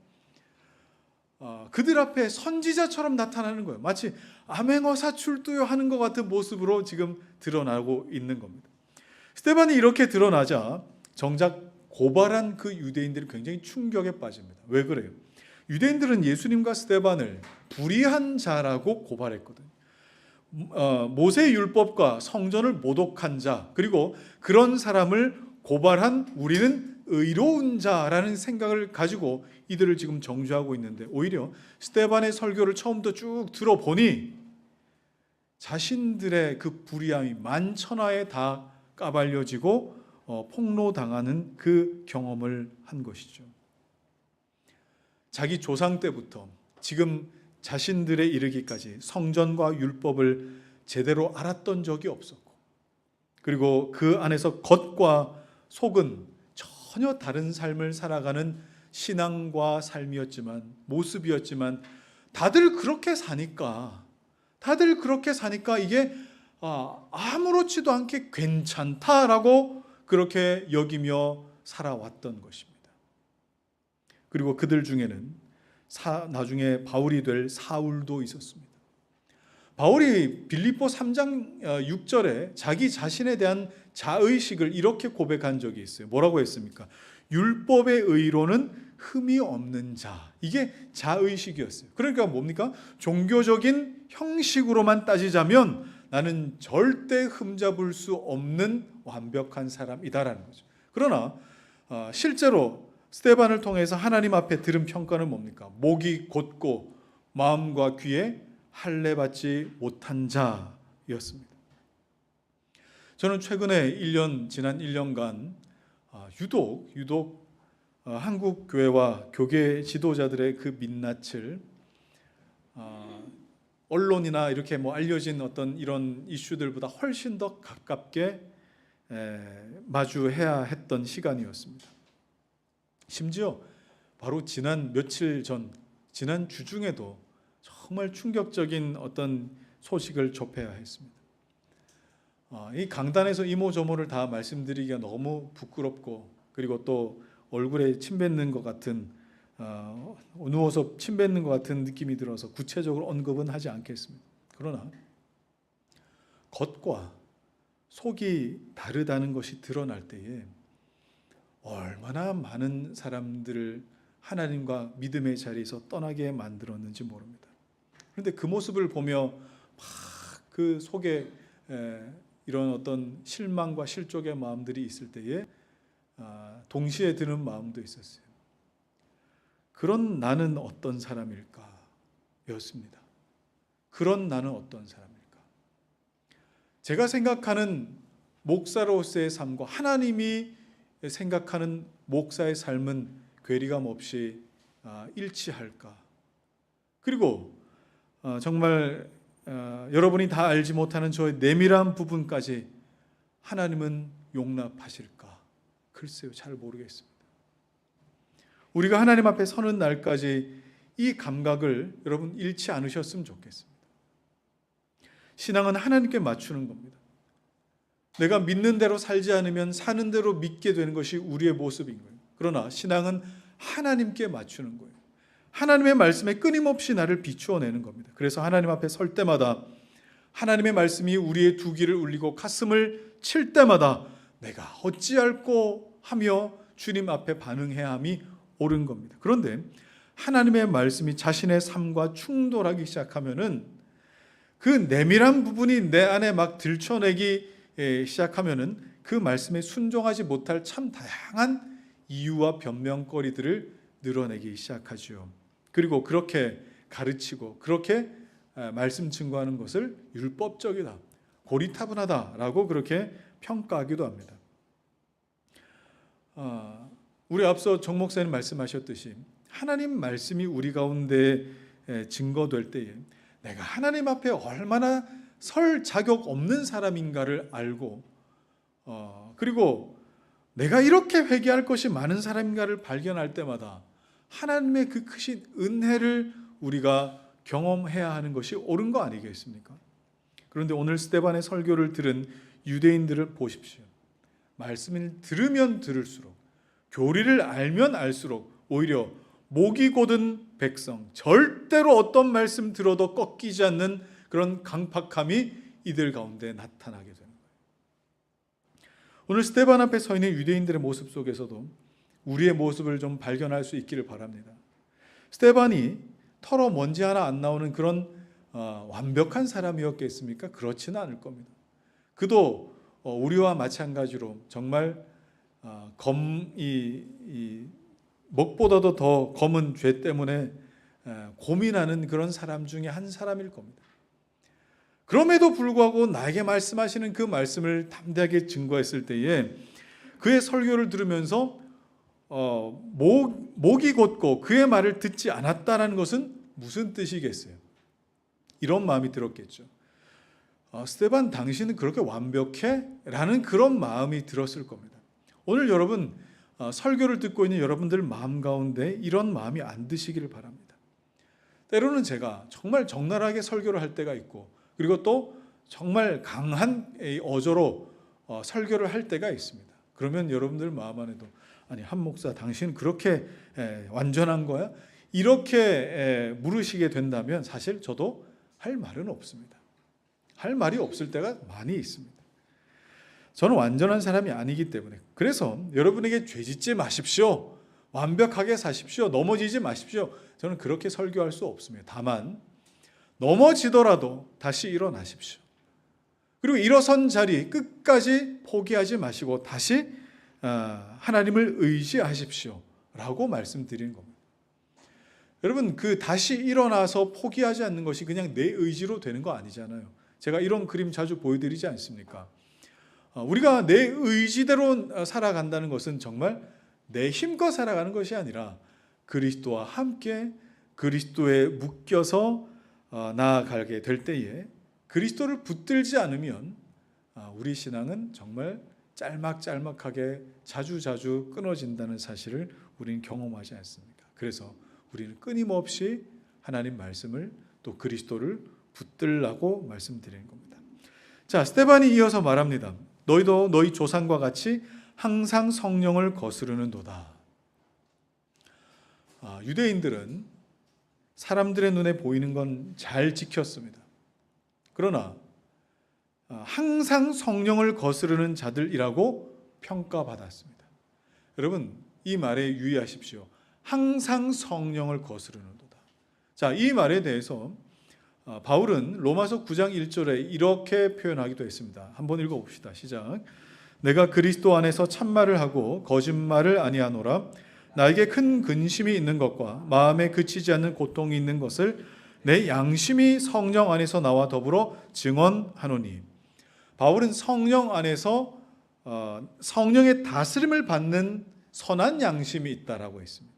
[SPEAKER 1] 그들 앞에 선지자처럼 나타나는 거예요. 마치 암행어사 출두요 하는 것 같은 모습으로 지금 드러나고 있는 겁니다. 스데반이 이렇게 드러나자 정작 고발한 그 유대인들이 굉장히 충격에 빠집니다. 왜 그래요? 유대인들은 예수님과 스데반을 불의한 자라고 고발했거든요. 모세 율법과 성전을 모독한 자, 그리고 그런 사람을 고발한 우리는 의로운 자라는 생각을 가지고 이들을 지금 정죄하고 있는데, 오히려 스데반의 설교를 처음부터 쭉 들어보니 자신들의 그 불의함이 만천하에 다 까발려지고 폭로당하는 그 경험을 한 것이죠. 자기 조상 때부터 지금 자신들에 이르기까지 성전과 율법을 제대로 알았던 적이 없었고, 그리고 그 안에서 겉과 속은 전혀 다른 삶을 살아가는 신앙과 삶이었지만, 모습이었지만, 다들 그렇게 사니까 이게 아무렇지도 않게 괜찮다라고 그렇게 여기며 살아왔던 것입니다. 그리고 그들 중에는 나중에 바울이 될 사울도 있었습니다. 바울이 빌립보 3장 6절에 자기 자신에 대한 자의식을 이렇게 고백한 적이 있어요. 뭐라고 했습니까? 율법의 의로는 흠이 없는 자. 이게 자의식이었어요. 그러니까 뭡니까? 종교적인 형식으로만 따지자면 나는 절대 흠잡을 수 없는 완벽한 사람이다라는 거죠. 그러나 실제로 스데반을 통해서 하나님 앞에 들은 평가는 뭡니까? 목이 곧고 마음과 귀에 할례받지 못한 자였습니다. 저는 최근에 지난 1년간 유독 한국 교회와 교계 지도자들의 그 민낯을 언론이나 이렇게 알려진 어떤 이런 이슈들보다 훨씬 더 가깝게 마주해야 했던 시간이었습니다. 심지어 바로 지난 며칠 전, 지난 주중에도 정말 충격적인 어떤 소식을 접해야 했습니다. 이 강단에서 이모저모를 다 말씀드리기가 너무 부끄럽고, 그리고 또 얼굴에 침 뱉는 것 같은, 누워서 침 뱉는 것 같은 느낌이 들어서 구체적으로 언급은 하지 않겠습니다. 그러나 겉과 속이 다르다는 것이 드러날 때에 얼마나 많은 사람들을 하나님과 믿음의 자리에서 떠나게 만들었는지 모릅니다. 그런데 그 모습을 보며 막 그 속에 이런 어떤 실망과 실족의 마음들이 있을 때에 동시에 드는 마음도 있었어요. 그런 나는 어떤 사람일까? 였습니다. 그런 나는 어떤 사람일까? 제가 생각하는 목사로서의 삶과 하나님이 생각하는 목사의 삶은 괴리감 없이 일치할까? 그리고 정말 여러분이 다 알지 못하는 저의 내밀한 부분까지 하나님은 용납하실까? 글쎄요, 잘 모르겠습니다. 우리가 하나님 앞에 서는 날까지 이 감각을 여러분 잃지 않으셨으면 좋겠습니다. 신앙은 하나님께 맞추는 겁니다. 내가 믿는 대로 살지 않으면 사는 대로 믿게 되는 것이 우리의 모습인 거예요. 그러나 신앙은 하나님께 맞추는 거예요. 하나님의 말씀에 끊임없이 나를 비추어내는 겁니다. 그래서 하나님 앞에 설 때마다 하나님의 말씀이 우리의 두 귀를 울리고 가슴을 칠 때마다 내가 어찌할꼬 하며 주님 앞에 반응해야 함이 옳은 겁니다. 그런데 하나님의 말씀이 자신의 삶과 충돌하기 시작하면은 그 내밀한 부분이 내 안에 막 들춰내기 시작하면은 그 말씀에 순종하지 못할 참 다양한 이유와 변명거리들을 늘어내기 시작하죠. 그리고 그렇게 가르치고 그렇게 말씀 증거하는 것을 율법적이다, 고리타분하다라고 그렇게 평가하기도 합니다. 우리 앞서 정 목사님 말씀하셨듯이 하나님 말씀이 우리 가운데 증거될 때에 내가 하나님 앞에 얼마나 설 자격 없는 사람인가를 알고 그리고 내가 이렇게 회개할 것이 많은 사람인가를 발견할 때마다 하나님의 그 크신 은혜를 우리가 경험해야 하는 것이 옳은 거 아니겠습니까? 그런데 오늘 스데반의 설교를 들은 유대인들을 보십시오. 말씀을 들으면 들을수록, 교리를 알면 알수록 오히려 목이 곧은 백성, 절대로 어떤 말씀 들어도 꺾이지 않는 그런 강팍함이 이들 가운데 나타나게 되는 거예요. 오늘 스데반 앞에 서 있는 유대인들의 모습 속에서도 우리의 모습을 좀 발견할 수 있기를 바랍니다. 스데반이 털어 먼지 하나 안 나오는 그런 완벽한 사람이었겠습니까? 그렇지는 않을 겁니다. 그도 우리와 마찬가지로 정말 먹보다도 더 검은 죄 때문에 고민하는 그런 사람 중에 한 사람일 겁니다. 그럼에도 불구하고 나에게 말씀하시는 그 말씀을 담대하게 증거했을 때에 그의 설교를 들으면서 목이 곧고 그의 말을 듣지 않았다는 것은 무슨 뜻이겠어요? 이런 마음이 들었겠죠. 스데반 당신은 그렇게 완벽해? 라는 그런 마음이 들었을 겁니다. 오늘 여러분 설교를 듣고 있는 여러분들 마음 가운데 이런 마음이 안 드시기를 바랍니다. 때로는 제가 정말 적나라하게 설교를 할 때가 있고 그리고 또 정말 강한 어조로 설교를 할 때가 있습니다. 그러면 여러분들 마음 안에도 아니 한 목사 당신 그렇게 완전한 거야? 이렇게 물으시게 된다면 사실 저도 할 말은 없습니다. 할 말이 없을 때가 많이 있습니다. 저는 완전한 사람이 아니기 때문에 그래서 여러분에게 죄짓지 마십시오. 완벽하게 사십시오. 넘어지지 마십시오. 저는 그렇게 설교할 수 없습니다. 다만 넘어지더라도 다시 일어나십시오. 그리고 일어선 자리 끝까지 포기하지 마시고 다시 하나님을 의지하십시오 라고 말씀드리는 겁니다. 여러분 그 다시 일어나서 포기하지 않는 것이 그냥 내 의지로 되는 거 아니잖아요. 제가 이런 그림 자주 보여드리지 않습니까? 우리가 내 의지대로 살아간다는 것은 정말 내 힘껏 살아가는 것이 아니라 그리스도와 함께 그리스도에 묶여서 나아가게 될 때에 그리스도를 붙들지 않으면 우리 신앙은 정말 짤막짤막하게 자주자주 끊어진다는 사실을 우리는 경험하지 않습니까? 그래서 우리는 끊임없이 하나님 말씀을 또 그리스도를 붙들라고 말씀드리는 겁니다. 자, 스데반이 이어서 말합니다. 너희도 너희 조상과 같이 항상 성령을 거스르는도다. 유대인들은 사람들의 눈에 보이는 건 잘 지켰습니다. 그러나 항상 성령을 거스르는 자들이라고 평가받았습니다. 여러분 이 말에 유의하십시오. 항상 성령을 거스르는도다. 자, 이 말에 대해서 바울은 로마서 9장 1절에 이렇게 표현하기도 했습니다. 한번 읽어봅시다. 시작. 내가 그리스도 안에서 참말을 하고 거짓말을 아니하노라. 나에게 큰 근심이 있는 것과 마음에 그치지 않는 고통이 있는 것을 내 양심이 성령 안에서 나와 더불어 증언하노니. 바울은 성령 안에서 성령의 다스림을 받는 선한 양심이 있다라고 했습니다.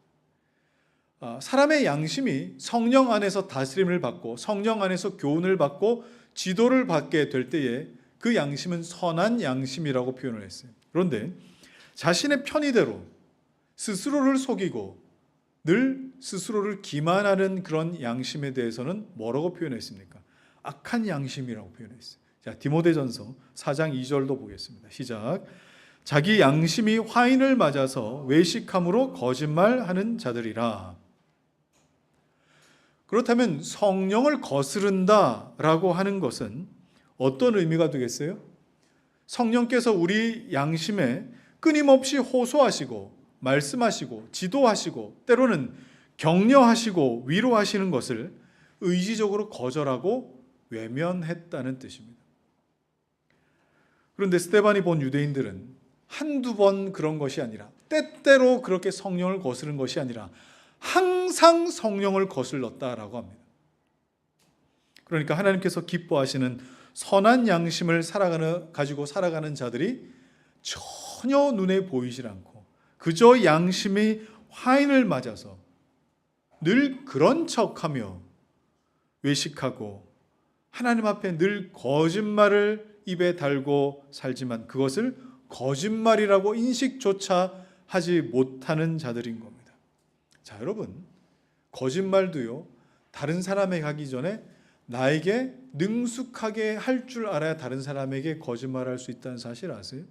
[SPEAKER 1] 사람의 양심이 성령 안에서 다스림을 받고 성령 안에서 교훈을 받고 지도를 받게 될 때에 그 양심은 선한 양심이라고 표현을 했어요. 그런데 자신의 편의대로 스스로를 속이고 늘 스스로를 기만하는 그런 양심에 대해서는 뭐라고 표현했습니까? 악한 양심이라고 표현했어요. 자, 디모데전서 4장 2절도 보겠습니다. 시작. 자기 양심이 화인을 맞아서 외식함으로 거짓말하는 자들이라. 그렇다면 성령을 거스른다라고 하는 것은 어떤 의미가 되겠어요? 성령께서 우리 양심에 끊임없이 호소하시고 말씀하시고 지도하시고 때로는 격려하시고 위로하시는 것을 의지적으로 거절하고 외면했다는 뜻입니다. 그런데 스데반이 본 유대인들은 한두 번 그런 것이 아니라 때때로 그렇게 성령을 거스른 것이 아니라 항상 성령을 거슬렀다라고 합니다. 그러니까 하나님께서 기뻐하시는 선한 양심을 가지고 살아가는 자들이 전혀 눈에 보이질 않고 그저 양심이 화인을 맞아서 늘 그런 척하며 외식하고 하나님 앞에 늘 거짓말을 입에 달고 살지만 그것을 거짓말이라고 인식조차 하지 못하는 자들인 겁니다. 자, 여러분, 거짓말도요, 다른 사람에게 하기 전에 나에게 능숙하게 할 줄 알아야 다른 사람에게 거짓말할 수 있다는 사실 아세요?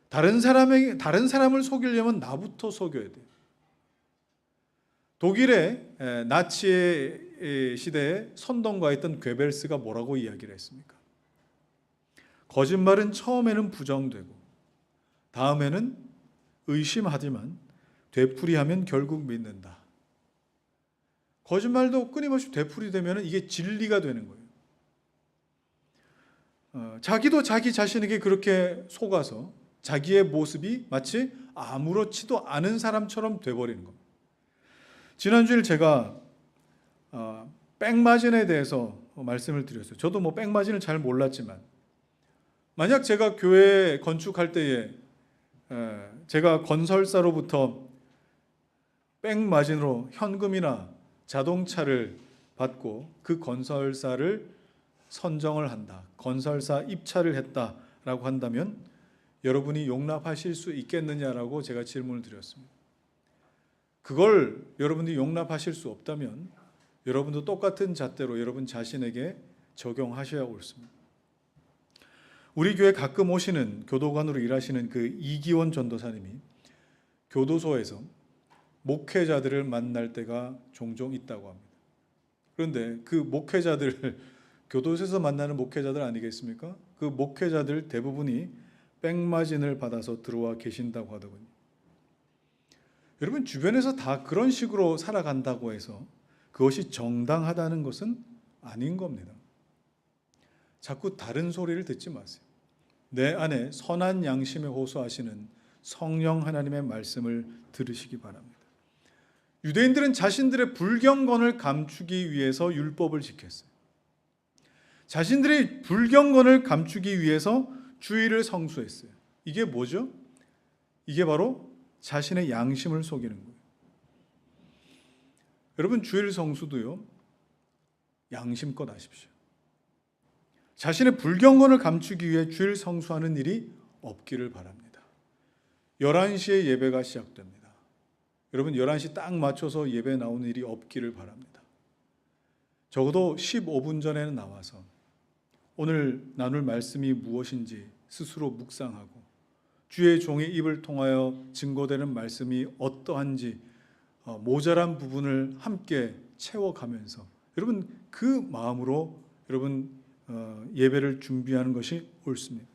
[SPEAKER 1] 다른 사람을 속이려면 나부터 속여야 돼요. 독일의 나치의 시대에 선동가였던 괴벨스가 뭐라고 이야기를 했습니까? 거짓말은 처음에는 부정되고 다음에는 의심하지만 되풀이하면 결국 믿는다. 거짓말도 끊임없이 되풀이되면 이게 진리가 되는 거예요. 자기도 자기 자신에게 그렇게 속아서 자기의 모습이 마치 아무렇지도 않은 사람처럼 돼버리는 겁니다. 지난주에 제가 백마진에 대해서 말씀을 드렸어요. 저도 뭐 백마진을 잘 몰랐지만 만약 제가 교회 건축할 때에 제가 건설사로부터 백마진으로 현금이나 자동차를 받고 그 건설사를 선정을 한다, 건설사 입찰을 했다라고 한다면 여러분이 용납하실 수 있겠느냐라고 제가 질문을 드렸습니다. 그걸 여러분들이 용납하실 수 없다면 여러분도 똑같은 잣대로 여러분 자신에게 적용하셔야 옳습니다. 우리 교회 가끔 오시는 교도관으로 일하시는 그 이기원 전도사님이 교도소에서 목회자들을 만날 때가 종종 있다고 합니다. 그런데 그 목회자들, 교도소에서 만나는 목회자들 아니겠습니까? 그 목회자들 대부분이 백마진을 받아서 들어와 계신다고 하더군요. 여러분, 주변에서 다 그런 식으로 살아간다고 해서 그것이 정당하다는 것은 아닌 겁니다. 자꾸 다른 소리를 듣지 마세요. 내 안에 선한 양심에 호소하시는 성령 하나님의 말씀을 들으시기 바랍니다. 유대인들은 자신들의 불경건을 감추기 위해서 율법을 지켰어요. 자신들의 불경건을 감추기 위해서 주의를 성수했어요. 이게 뭐죠? 이게 바로 자신의 양심을 속이는 거예요. 여러분, 주일 성수도요, 양심껏 하십시오. 자신의 불경건을 감추기 위해 주일 성수하는 일이 없기를 바랍니다. 11시에 예배가 시작됩니다. 여러분, 11시 딱 맞춰서 예배 나오는 일이 없기를 바랍니다. 적어도 15분 전에는 나와서 오늘 나눌 말씀이 무엇인지 스스로 묵상하고 주의 종의 입을 통하여 증거되는 말씀이 어떠한지 모자란 부분을 함께 채워가면서 여러분 그 마음으로 여러분 예배를 준비하는 것이 옳습니다.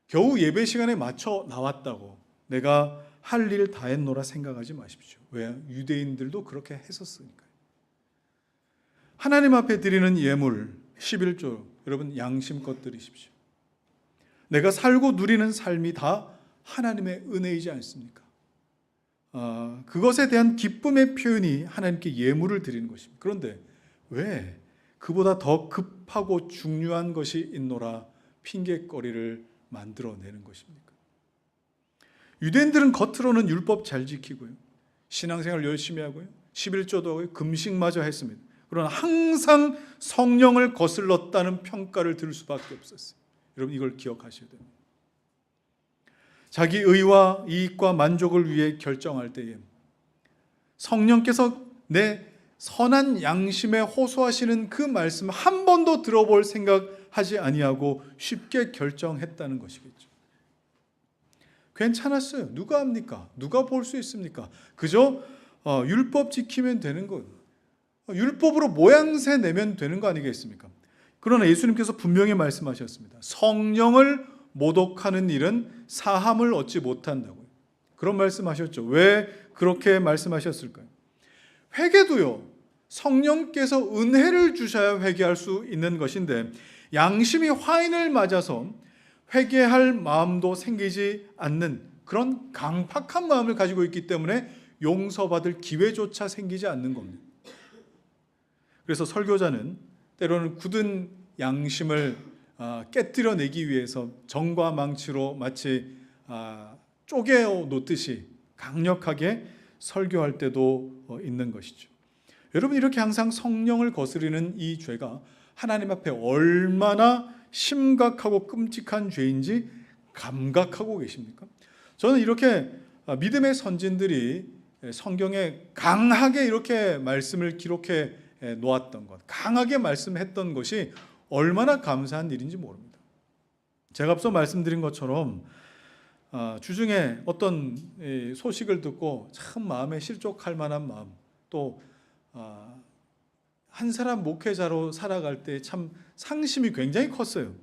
[SPEAKER 1] 겨우 예배 시간에 맞춰 나왔다고 내가 할 일 다 했노라 생각하지 마십시오. 왜? 유대인들도 그렇게 했었으니까요. 하나님 앞에 드리는 예물 11조 여러분 양심껏 드리십시오. 내가 살고 누리는 삶이 다 하나님의 은혜이지 않습니까? 그것에 대한 기쁨의 표현이 하나님께 예물을 드리는 것입니다. 그런데 왜 그보다 더 급하고 중요한 것이 있노라 핑계거리를 만들어내는 것입니까? 유대인들은 겉으로는 율법 잘 지키고요, 신앙생활 열심히 하고요, 11조도 하고요, 금식마저 했습니다. 그러나 항상 성령을 거슬렀다는 평가를 들을 수밖에 없었어요. 여러분 이걸 기억하셔야 됩니다. 자기 의와 이익과 만족을 위해 결정할 때에 성령께서 내 선한 양심에 호소하시는 그 말씀 한 번도 들어볼 생각하지 아니하고 쉽게 결정했다는 것이겠죠. 괜찮았어요. 누가 합니까? 누가 볼 수 있습니까? 그저 율법 지키면 되는 것, 율법으로 모양새 내면 되는 거 아니겠습니까? 그러나 예수님께서 분명히 말씀하셨습니다. 성령을 모독하는 일은 사함을 얻지 못한다고요. 그런 말씀하셨죠. 왜 그렇게 말씀하셨을까요? 회개도요, 성령께서 은혜를 주셔야 회개할 수 있는 것인데 양심이 화인을 맞아서 회개할 마음도 생기지 않는 그런 강팍한 마음을 가지고 있기 때문에 용서받을 기회조차 생기지 않는 겁니다. 그래서 설교자는 때로는 굳은 양심을 깨뜨려내기 위해서 정과 망치로 마치 쪼개어 놓듯이 강력하게 설교할 때도 있는 것이죠. 여러분 이렇게 항상 성령을 거스르는 이 죄가 하나님 앞에 얼마나 심각하고 끔찍한 죄인지 감각하고 계십니까? 저는 이렇게 믿음의 선진들이 성경에 강하게 이렇게 말씀을 기록해 놓았던 것, 강하게 말씀했던 것이 얼마나 감사한 일인지 모릅니다. 제가 앞서 말씀드린 것처럼 주중에 어떤 소식을 듣고 참 마음에 실족할 만한 마음, 또 한 사람 목회자로 살아갈 때 참 상심이 굉장히 컸어요.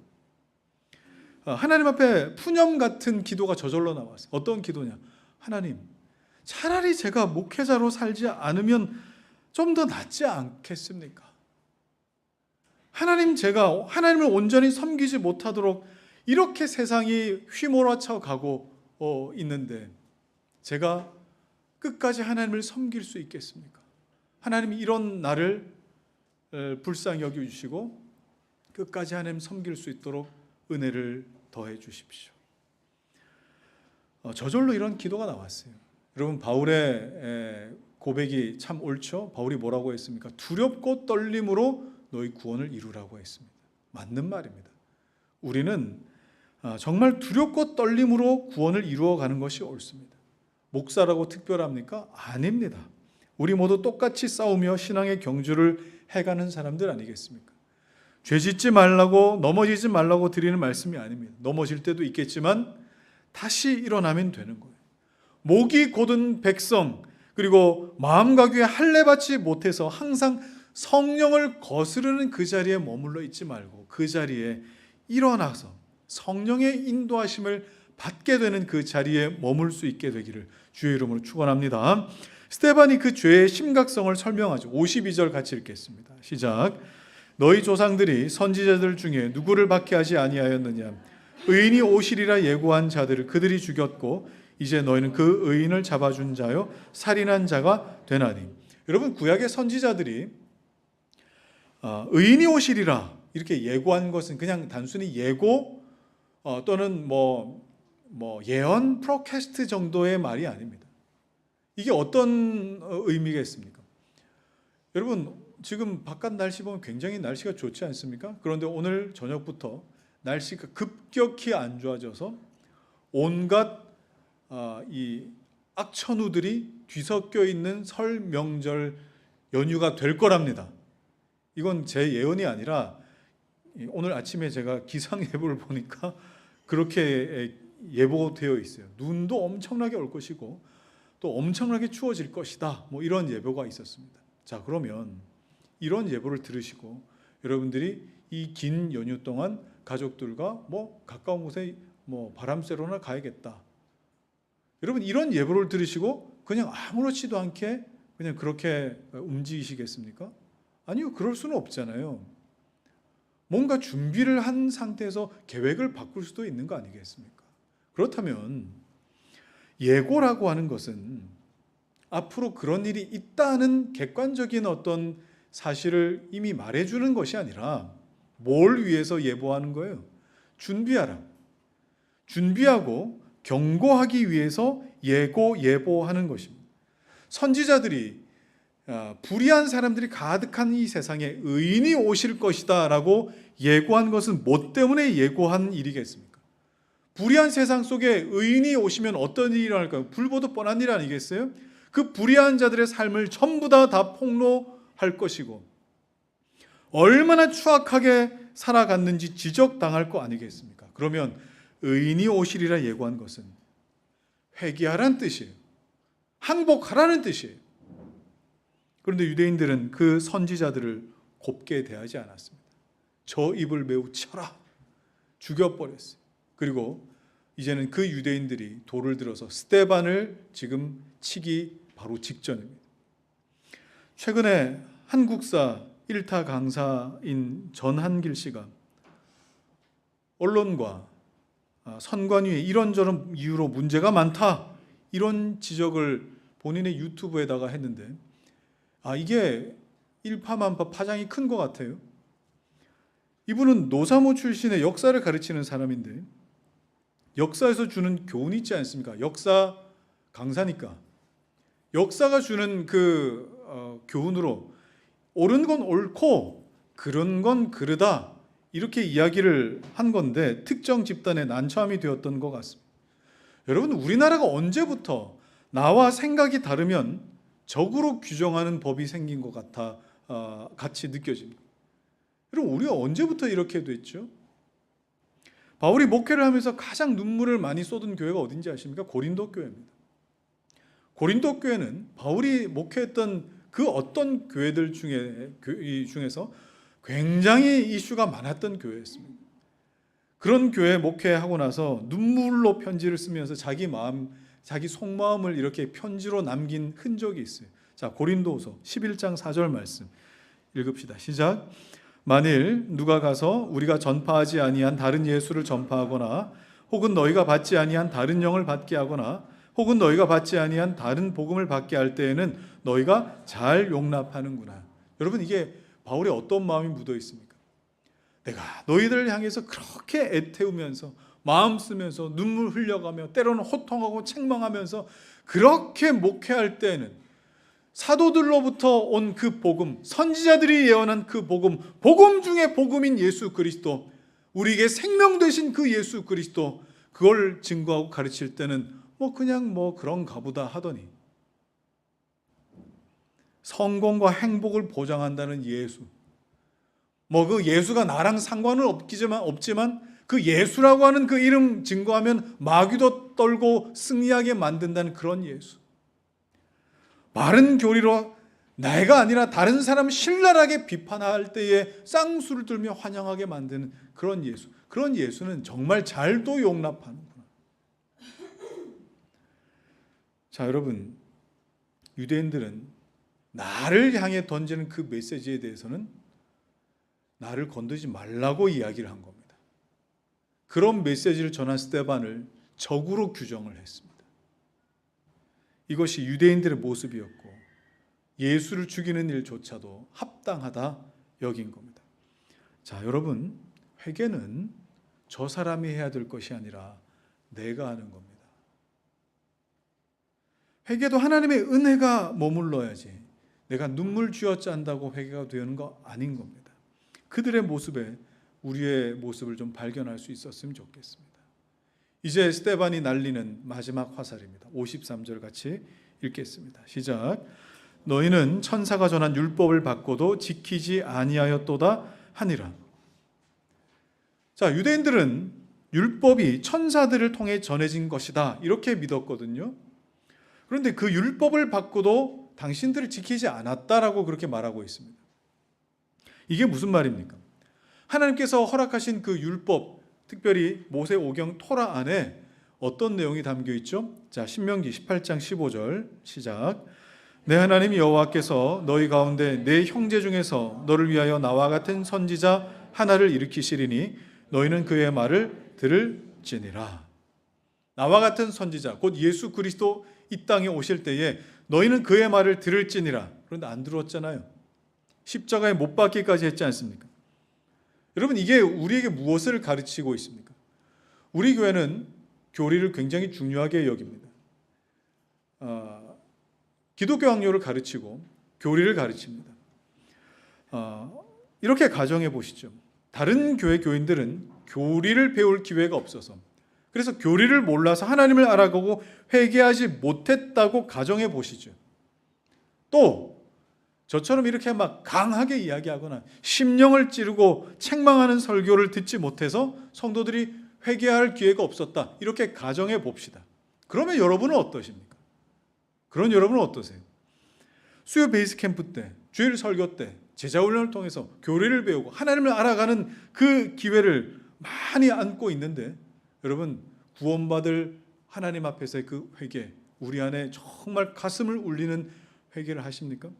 [SPEAKER 1] 하나님 앞에 푸념 같은 기도가 저절로 나왔어요. 어떤 기도냐? 하나님, 차라리 제가 목회자로 살지 않으면 좀 더 낫지 않겠습니까? 하나님, 제가 하나님을 온전히 섬기지 못하도록 이렇게 세상이 휘몰아쳐 가고 있는데 제가 끝까지 하나님을 섬길 수 있겠습니까? 하나님이 이런 나를 불쌍히 여겨주시고 끝까지 하나님 섬길 수 있도록 은혜를 더해 주십시오. 저절로 이런 기도가 나왔어요. 여러분, 바울의 고백이 참 옳죠? 바울이 뭐라고 했습니까? 두렵고 떨림으로 너희 구원을 이루라고 했습니다. 맞는 말입니다. 우리는 정말 두렵고 떨림으로 구원을 이루어가는 것이 옳습니다. 목사라고 특별합니까? 아닙니다. 우리 모두 똑같이 싸우며 신앙의 경주를 해가는 사람들 아니겠습니까? 죄 짓지 말라고, 넘어지지 말라고 드리는 말씀이 아닙니다. 넘어질 때도 있겠지만 다시 일어나면 되는 거예요. 목이 곧은 백성, 그리고 마음과 귀에 할례받지 못해서 항상 성령을 거스르는 그 자리에 머물러 있지 말고 그 자리에 일어나서 성령의 인도하심을 받게 되는 그 자리에 머물 수 있게 되기를 주의 이름으로 축원합니다. 스데반이 그 죄의 심각성을 설명하죠. 52절 같이 읽겠습니다. 시작. 너희 조상들이 선지자들 중에 누구를 박해하지 아니하였느냐? 의인이 오시리라 예고한 자들을 그들이 죽였고 이제 너희는 그 의인을 잡아준 자요 살인한 자가 되나니. 여러분, 구약의 선지자들이 의인이 오시리라 이렇게 예고한 것은 그냥 단순히 예고 또는 예언, 프로캐스트 정도의 말이 아닙니다. 이게 어떤 의미겠습니까? 여러분, 지금 바깥 날씨 보면 굉장히 날씨가 좋지 않습니까? 그런데 오늘 저녁부터 날씨가 급격히 안 좋아져서 온갖 이 악천후들이 뒤섞여 있는 설 명절 연휴가 될 거랍니다. 이건 제 예언이 아니라 오늘 아침에 제가 기상예보를 보니까 그렇게 예보되어 있어요. 눈도 엄청나게 올 것이고 또 엄청나게 추워질 것이다. 이런 예보가 있었습니다. 자, 그러면 이런 예보를 들으시고 여러분들이 이 긴 연휴 동안 가족들과 가까운 곳에 바람 쐬러나 가야겠다. 여러분, 이런 예보를 들으시고 그냥 아무렇지도 않게 그냥 그렇게 움직이시겠습니까? 아니요, 그럴 수는 없잖아요. 뭔가 준비를 한 상태에서 계획을 바꿀 수도 있는 거 아니겠습니까? 그렇다면 예고라고 하는 것은 앞으로 그런 일이 있다는 객관적인 어떤 사실을 이미 말해주는 것이 아니라 뭘 위해서 예보하는 거예요? 준비하라. 준비하고 경고하기 위해서 예보하는 것입니다. 선지자들이 불의한 사람들이 가득한 이 세상에 의인이 오실 것이다 라고 예고한 것은 뭐 때문에 예고한 일이겠습니까? 불의한 세상 속에 의인이 오시면 어떤 일이 일어날까요? 불보듯 뻔한 일 아니겠어요? 그 불의한 자들의 삶을 전부 다 폭로할 것이고 얼마나 추악하게 살아갔는지 지적당할 거 아니겠습니까? 그러면 의인이 오시리라 예고한 것은 회개하라는 뜻이에요. 항복하라는 뜻이에요. 그런데 유대인들은 그 선지자들을 곱게 대하지 않았습니다. 저 입을 매우 쳐라, 죽여버렸어요. 그리고 이제는 그 유대인들이 돌을 들어서 스데반을 지금 치기 바로 직전입니다. 최근에 한국사 1타 강사인 전한길 씨가 언론과 선관위에 이런저런 이유로 문제가 많다, 이런 지적을 본인의 유튜브에다가 했는데 이게 일파만파 파장이 큰 것 같아요. 이분은 노사모 출신의 역사를 가르치는 사람인데 역사에서 주는 교훈이 있지 않습니까? 역사 강사니까 역사가 주는 그 교훈으로 옳은 건 옳고 그런 건 그르다 이렇게 이야기를 한 건데 특정 집단의 난처함이 되었던 것 같습니다. 여러분, 우리나라가 언제부터 나와 생각이 다르면 적으로 규정하는 법이 생긴 것 같이 느껴집니다. 여러분, 우리가 언제부터 이렇게 됐죠? 바울이 목회를 하면서 가장 눈물을 많이 쏟은 교회가 어딘지 아십니까? 고린도 교회입니다. 고린도 교회는 바울이 목회했던 그 어떤 교회들 중에서 굉장히 이슈가 많았던 교회였습니다. 그런 교회 목회하고 나서 눈물로 편지를 쓰면서 자기 속마음을 이렇게 편지로 남긴 흔적이 있어요. 자, 고린도후서 11장 4절 말씀 읽읍시다. 시작. 만일 누가 가서 우리가 전파하지 아니한 다른 예수를 전파하거나 혹은 너희가 받지 아니한 다른 영을 받게 하거나 혹은 너희가 받지 아니한 다른 복음을 받게 할 때에는 너희가 잘 용납하는구나. 여러분, 이게 바울의 어떤 마음이 묻어 있습니까? 내가 너희들을 향해서 그렇게 애태우면서 마음 쓰면서 눈물 흘려가며 때로는 호통하고 책망하면서 그렇게 목회할 때에는 사도들로부터 온 그 복음, 선지자들이 예언한 그 복음 중에 복음인 예수 그리스도, 우리에게 생명 되신 그 예수 그리스도, 그걸 증거하고 가르칠 때는 그냥 그런가 보다 하더니 성공과 행복을 보장한다는 예수, 그 예수가 나랑 상관은 없지만 그 예수라고 하는 그 이름 증거하면 마귀도 떨고 승리하게 만든다는 그런 예수, 바른 교리로 내가 아니라 다른 사람 신랄하게 비판할 때에 쌍수를 들며 환영하게 만드는 그런 예수, 그런 예수는 정말 잘도 용납하는구나. 자, 여러분, 유대인들은 나를 향해 던지는 그 메시지에 대해서는 나를 건드지 말라고 이야기를 한 겁니다. 그런 메시지를 전한 스데반을 적으로 규정을 했습니다. 이것이 유대인들의 모습이었고 예수를 죽이는 일조차도 합당하다 여긴 겁니다. 자, 여러분, 회개는 저 사람이 해야 될 것이 아니라 내가 하는 겁니다. 회개도 하나님의 은혜가 머물러야지 내가 눈물 쥐어짠다고 회개가 되는 거 아닌 겁니다. 그들의 모습에 우리의 모습을 좀 발견할 수 있었으면 좋겠습니다. 이제 스데반이 날리는 마지막 화살입니다. 53절 같이 읽겠습니다. 시작. 너희는 천사가 전한 율법을 받고도 지키지 아니하였도다 하니라. 자, 유대인들은 율법이 천사들을 통해 전해진 것이다 이렇게 믿었거든요. 그런데 그 율법을 받고도 당신들을 지키지 않았다라고 그렇게 말하고 있습니다. 이게 무슨 말입니까? 하나님께서 허락하신 그 율법, 특별히 모세 오경 토라 안에 어떤 내용이 담겨 있죠? 자, 신명기 18장 15절 시작. 내 하나님 여호와께서 너희 가운데 내 형제 중에서 너를 위하여 나와 같은 선지자 하나를 일으키시리니 너희는 그의 말을 들을지니라. 나와 같은 선지자, 곧 예수 그리스도 이 땅에 오실 때에 너희는 그의 말을 들을지니라. 그런데 안 들었잖아요. 십자가에 못 박기까지 했지 않습니까? 여러분, 이게 우리에게 무엇을 가르치고 있습니까? 우리 교회는 교리를 굉장히 중요하게 여깁니다. 기독교 학료를 가르치고 교리를 가르칩니다. 이렇게 가정해 보시죠. 다른 교회 교인들은 교리를 배울 기회가 없어서, 그래서 교리를 몰라서 하나님을 알아가고 회개하지 못했다고 가정해 보시죠. 또 저처럼 이렇게 막 강하게 이야기하거나 심령을 찌르고 책망하는 설교를 듣지 못해서 성도들이 회개할 기회가 없었다 이렇게 가정해 봅시다. 그러면 여러분은 어떠십니까? 그런 여러분은 어떠세요? 수요 베이스 캠프 때, 주일 설교 때 제자훈련을 통해서 교리를 배우고 하나님을 알아가는 그 기회를 많이 안고 있는데, 여러분, 구원받을 하나님 앞에서의 그 회개, 우리 안에 정말 가슴을 울리는 회개를 하십니까?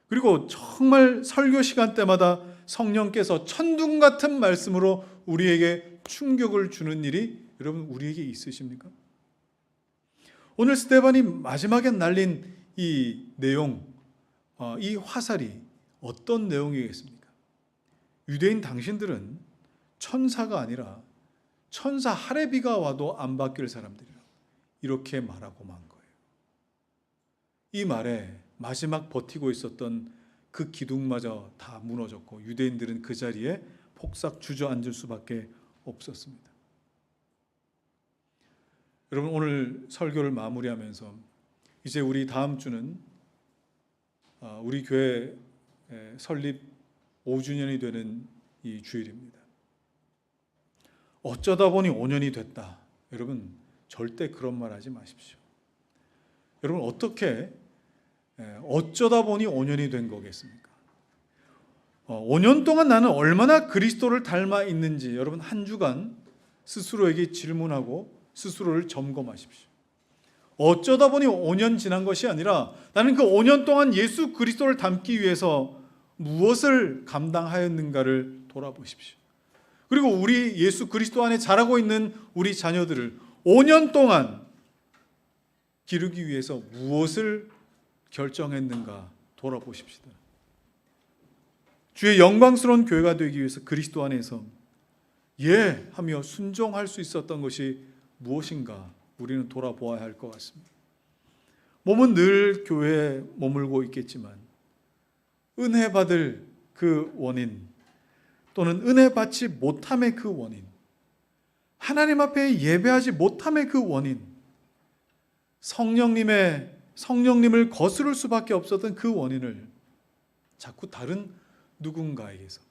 [SPEAKER 1] 그리고 정말 설교 시간 때마다 성령께서 천둥 같은 말씀으로 우리에게 충격을 주는 일이 여러분 우리에게 있으십니까? 오늘 스데반이 마지막에 날린 이 내용, 이 화살이 어떤 내용이겠습니까? 유대인 당신들은 천사가 아니라 천사 하레비가 와도 안 바뀔 사람들이라 이렇게 말하고 만 거예요. 이 말에 마지막 버티고 있었던 그 기둥마저 다 무너졌고 유대인들은 그 자리에 폭삭 주저앉을 수밖에 없었습니다. 여러분, 오늘 설교를 마무리하면서 이제 우리 다음 주는 우리 교회 설립 5주년이 되는 이 주일입니다. 어쩌다 보니 5년이 됐다. 여러분 절대 그런 말 하지 마십시오. 여러분 어쩌다 보니 5년이 된 거겠습니까? 5년 동안 나는 얼마나 그리스도를 닮아 있는지 여러분 한 주간 스스로에게 질문하고 스스로를 점검하십시오. 어쩌다 보니 5년 지난 것이 아니라 나는 그 5년 동안 예수 그리스도를 닮기 위해서 무엇을 감당하였는가를 돌아보십시오. 그리고 우리 예수 그리스도 안에 자라고 있는 우리 자녀들을 5년 동안 기르기 위해서 무엇을 결정했는가 돌아보십시다. 주의 영광스러운 교회가 되기 위해서 그리스도 안에서 하며 순종할 수 있었던 것이 무엇인가 우리는 돌아보아야 할 것 같습니다. 몸은 늘 교회에 머물고 있겠지만 은혜 받을 그 원인 또는 은혜 받지 못함의 그 원인, 하나님 앞에 예배하지 못함의 그 원인, 성령님을 거스를 수밖에 없었던 그 원인을 자꾸 다른 누군가에게서,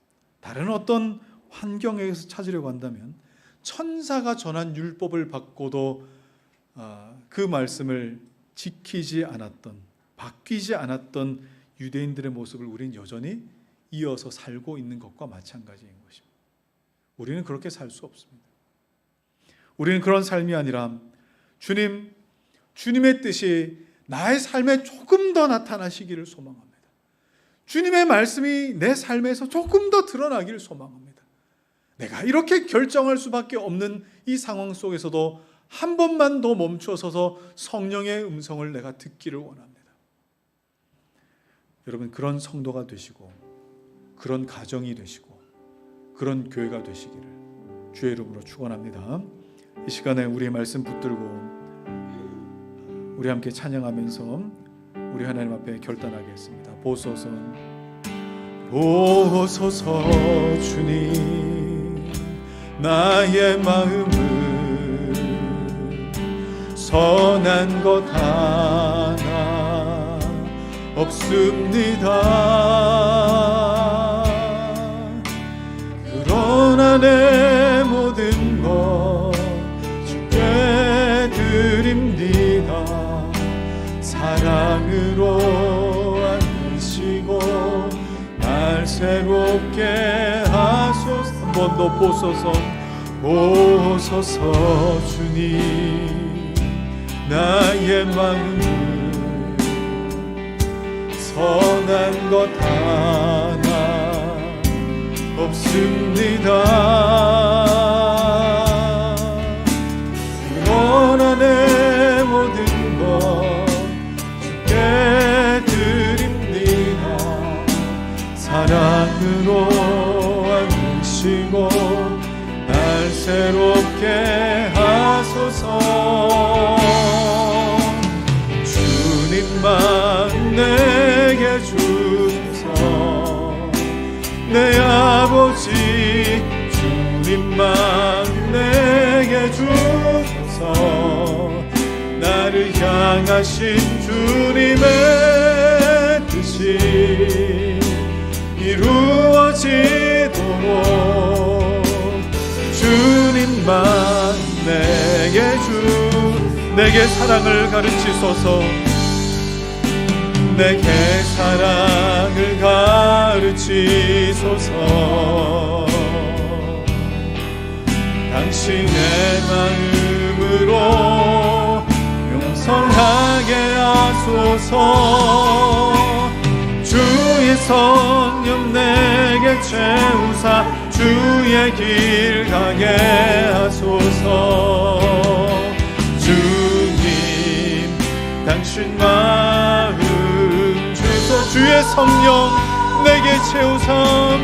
[SPEAKER 1] 다른 어떤 환경에서 찾으려고 한다면 천사가 전한 율법을 받고도 그 말씀을 지키지 않았던, 바뀌지 않았던 유대인들의 모습을 우리는 여전히 이어서 살고 있는 것과 마찬가지인 것입니다. 우리는 그렇게 살 수 없습니다. 우리는 그런 삶이 아니라 주님의 뜻이 나의 삶에 조금 더 나타나시기를 소망합니다. 주님의 말씀이 내 삶에서 조금 더 드러나기를 소망합니다. 내가 이렇게 결정할 수밖에 없는 이 상황 속에서도 한 번만 더 멈춰서서 성령의 음성을 내가 듣기를 원합니다. 여러분 그런 성도가 되시고 그런 가정이 되시고 그런 교회가 되시기를 주의 이름으로 축원합니다. 이 시간에 우리의 말씀 붙들고 우리 함께 찬양하면서 우리 하나님 앞에 결단하겠습니다. 보소서 주님 나의 마음을 선한 것 하나 없습니다. 그러나 내 모든 것 주께 드립니다. 사랑으로 안으시고 날 새롭게 하소서. 한 번 더 보소서 주님 나의 마음을 선한 것 하나 없습니다. 그러나 내 모든 것 주께 드립니다. 사랑으로 안으시고 날 새롭게 하소서. 주님만 내게 주소서. 내 아버지 주님만 내게 주소서. 나를 향하신 주님의 뜻이 이루어지도록 주님만 내게 사랑을 가르치소서. 내게 사랑을 가르치소서. 당신의 마음으로 용성하게 하소서. 주의 성령 내게 채우사 주의 길 가게 하소서. 주님 당신 마음 주소. 주의 성령 내게 채우사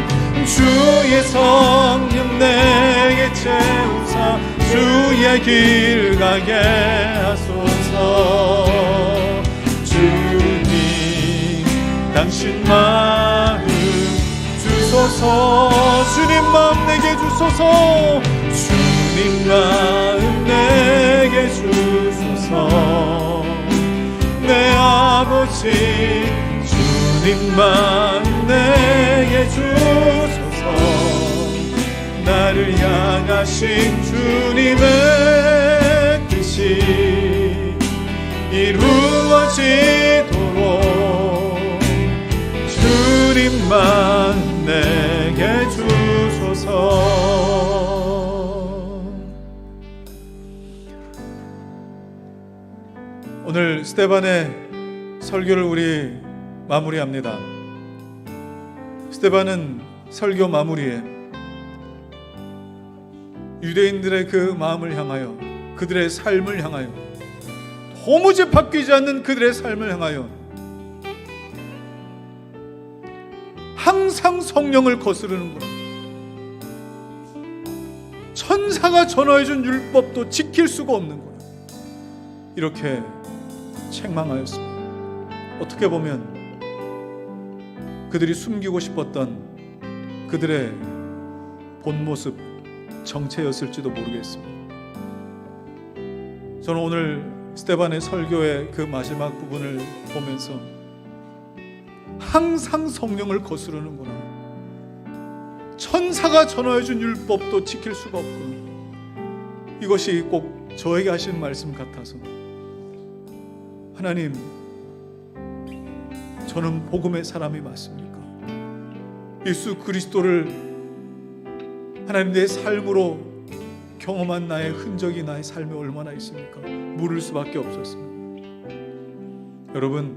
[SPEAKER 1] 주의 성령 내게 채우사 주의 길 가게 하소서. 주님 당신 마음 주소서. 주님 마음 내게 주소서. 주님 마음 내게 주소서. 내 아버지 주님 마음 내게 주소서. 나를 향하신 주님의 뜻이 이루어지도록 주님만 내게 주소서. 오늘 스데반의 설교를 우리 마무리합니다. 스데반은 설교 마무리에 유대인들의 그 마음을 향하여, 그들의 삶을 향하여, 도무지 바뀌지 않는 그들의 삶을 향하여 항상 성령을 거스르는구나, 천사가 전하여준 율법도 지킬 수가 없는구나, 이렇게 책망하였습니다. 어떻게 보면 그들이 숨기고 싶었던 그들의 본 모습, 정체였을지도 모르겠습니다. 저는 오늘 스데반의 설교의 그 마지막 부분을 보면서 항상 성령을 거스르는구나, 천사가 전하여준 율법도 지킬 수가 없구나, 이것이 꼭 저에게 하신 말씀 같아서, 하나님, 저는 복음의 사람이 맞습니까? 예수 그리스도를 하나님 내 삶으로 경험한 나의 흔적이 나의 삶에 얼마나 있습니까? 물을 수밖에 없었습니다. 여러분,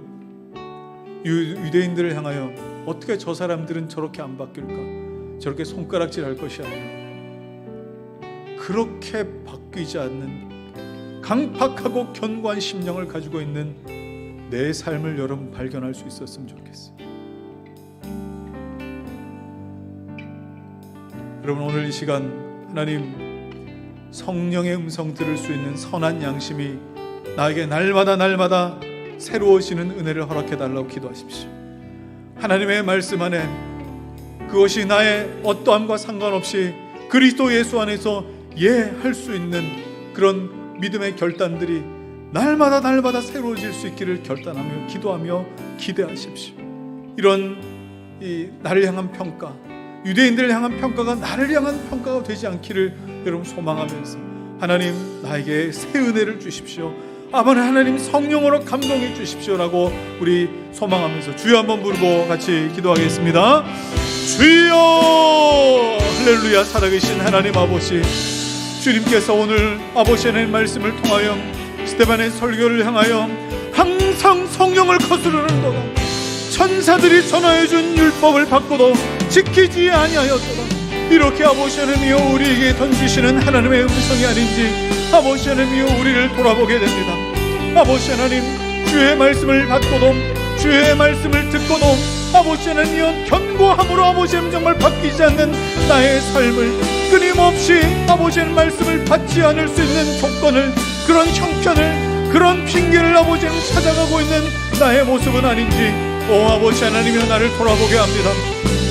[SPEAKER 1] 유대인들을 향하여 어떻게 저 사람들은 저렇게 안 바뀔까, 저렇게 손가락질 할 것이 아니라 그렇게 바뀌지 않는 강팍하고 견고한 심령을 가지고 있는 내 삶을 여러분 발견할 수 있었으면 좋겠어요. 여러분, 오늘 이 시간 하나님 성령의 음성 들을 수 있는 선한 양심이 나에게 날마다 새로워지는 은혜를 허락해 달라고 기도하십시오. 하나님의 말씀 안에 그것이 나의 어떠함과 상관없이 그리스도 예수 안에서 할 수 있는 그런 믿음의 결단들이 날마다 새로워질 수 있기를 결단하며 기도하며 기대하십시오. 이런 나를 향한 평가, 유대인들을 향한 평가가 나를 향한 평가가 되지 않기를 여러분 소망하면서, 하나님 나에게 새 은혜를 주십시오. 아버지 하나님 성령으로 감동해 주십시오라고 우리 소망하면서 주여 한번 부르고 같이 기도하겠습니다. 주여, 할렐루야. 살아계신 하나님 아버지, 주님께서 오늘 아버지 하나님 말씀을 통하여 스데반의 설교를 향하여 항상 성령을 거스르는도다, 천사들이 전하여준 율법을 받고도 지키지 아니하였도다, 이렇게 아버지 하나님이여 우리에게 던지시는 하나님의 음성이 아닌지 아버지 하나님이여 우리를 돌아보게 됩니다. 아버지 하나님, 주의 말씀을 받고도, 주의 말씀을 듣고도 아버지 하나님이여 견고함으로 아버지 하나님 정말 바뀌지 않는 나의 삶을, 끊임없이 아버지 하나님 말씀을 받지 않을 수 있는 조건을, 그런 형편을, 그런 핑계를 아버지 하나님 찾아가고 있는 나의 모습은 아닌지 아버지 하나님이여 나를 돌아보게 합니다.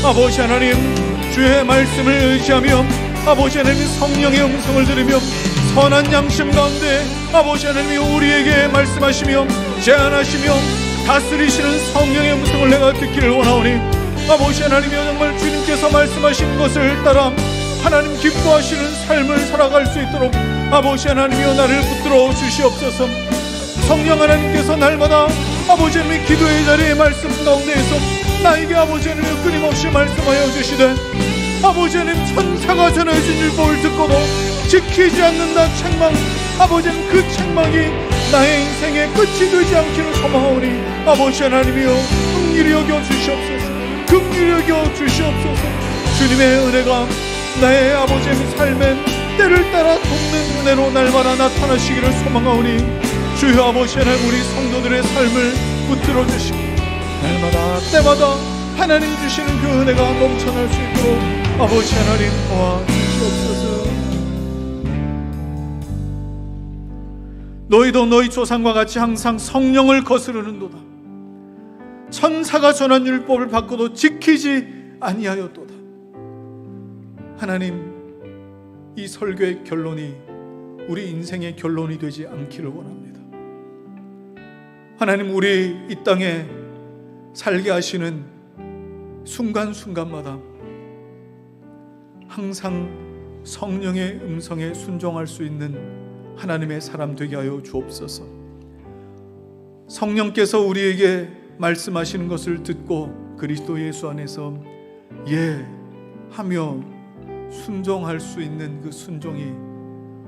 [SPEAKER 1] 아버지 하나님, 주의 말씀을 의지하며 아버지 하나님 성령의 음성을 들으며 선한 양심 가운데 아버지 하나님이 우리에게 말씀하시며 제안하시며 다스리시는 성령의 음성을 내가 듣기를 원하오니, 아버지 하나님이여 정말 주님께서 말씀하신 것을 따라 하나님 기뻐하시는 삶을 살아갈 수 있도록 아버지 하나님이여 나를 붙들어 주시옵소서. 성령 하나님께서 날마다 아버지 하나님의 기도의 자리의 말씀 가운데에서 나에게 아버지 하나님 끊임없이 말씀하여 주시되, 아버지 하나님 천사가 전해진 율법을 듣고도 지키지 않는다 책망, 아버지 하나님 그 책망이 나의 인생의 끝이 되지 않기를 소망하오니 아버지 하나님이여 긍휼히 여겨 주시옵소서. 긍휼히 여겨 주시옵소서. 주님의 은혜가 나의 아버지 하나님 삶에 때를 따라 돕는 은혜로 날마다 나타나시기를 소망하오니 주여 아버지 하나님 우리 성도들의 삶을 붙들어 주시고 날마다 때마다 하나님 주시는 그 은혜가 넘쳐날 수 있도록 아버지 하나님 도와주시옵소서. 너희도 너희 조상과 같이 항상 성령을 거스르는도다. 천사가 전한 율법을 받고도 지키지 아니하였도다. 하나님, 이 설교의 결론이 우리 인생의 결론이 되지 않기를 원합니다. 하나님, 우리 이 땅에 살게 하시는 순간순간마다 항상 성령의 음성에 순종할 수 있는 하나님의 사람 되게 하여 주옵소서. 성령께서 우리에게 말씀하시는 것을 듣고 그리스도 예수 안에서 예 하며 순종할 수 있는 그 순종이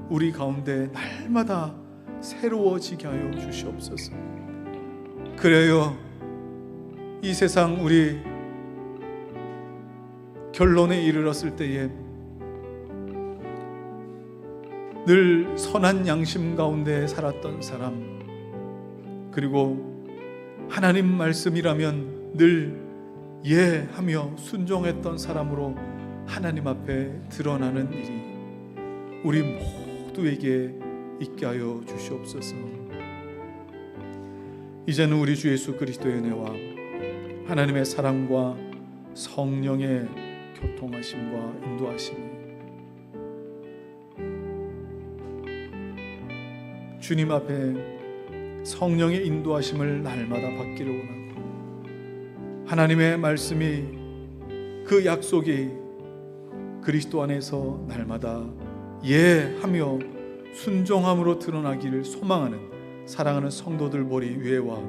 [SPEAKER 1] 우리 가운데 날마다 새로워지게 하여 주시옵소서. 그래요 이 세상 우리 결론에 이르렀을 때에 늘 선한 양심 가운데 살았던 사람, 그리고 하나님 말씀이라면 늘 예 하며 순종했던 사람으로 하나님 앞에 드러나는 일이 우리 모두에게 있게 하여 주시옵소서. 이제는 우리 주 예수 그리스도의 은혜와 하나님의 사랑과 성령의 교통하심과 인도하심이 주님 앞에 성령의 인도하심을 날마다 받기를 원하고, 하나님의 말씀이 그 약속이 그리스도 안에서 날마다 예 하며 순종함으로 드러나기를 소망하는 사랑하는 성도들 머리 위에와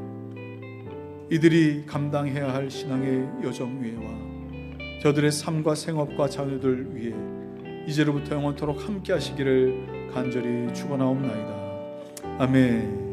[SPEAKER 1] 이들이 감당해야 할 신앙의 여정 위에와 저들의 삶과 생업과 자녀들 위에 이제로부터 영원토록 함께 하시기를 간절히 축원하옵나이다. 아멘.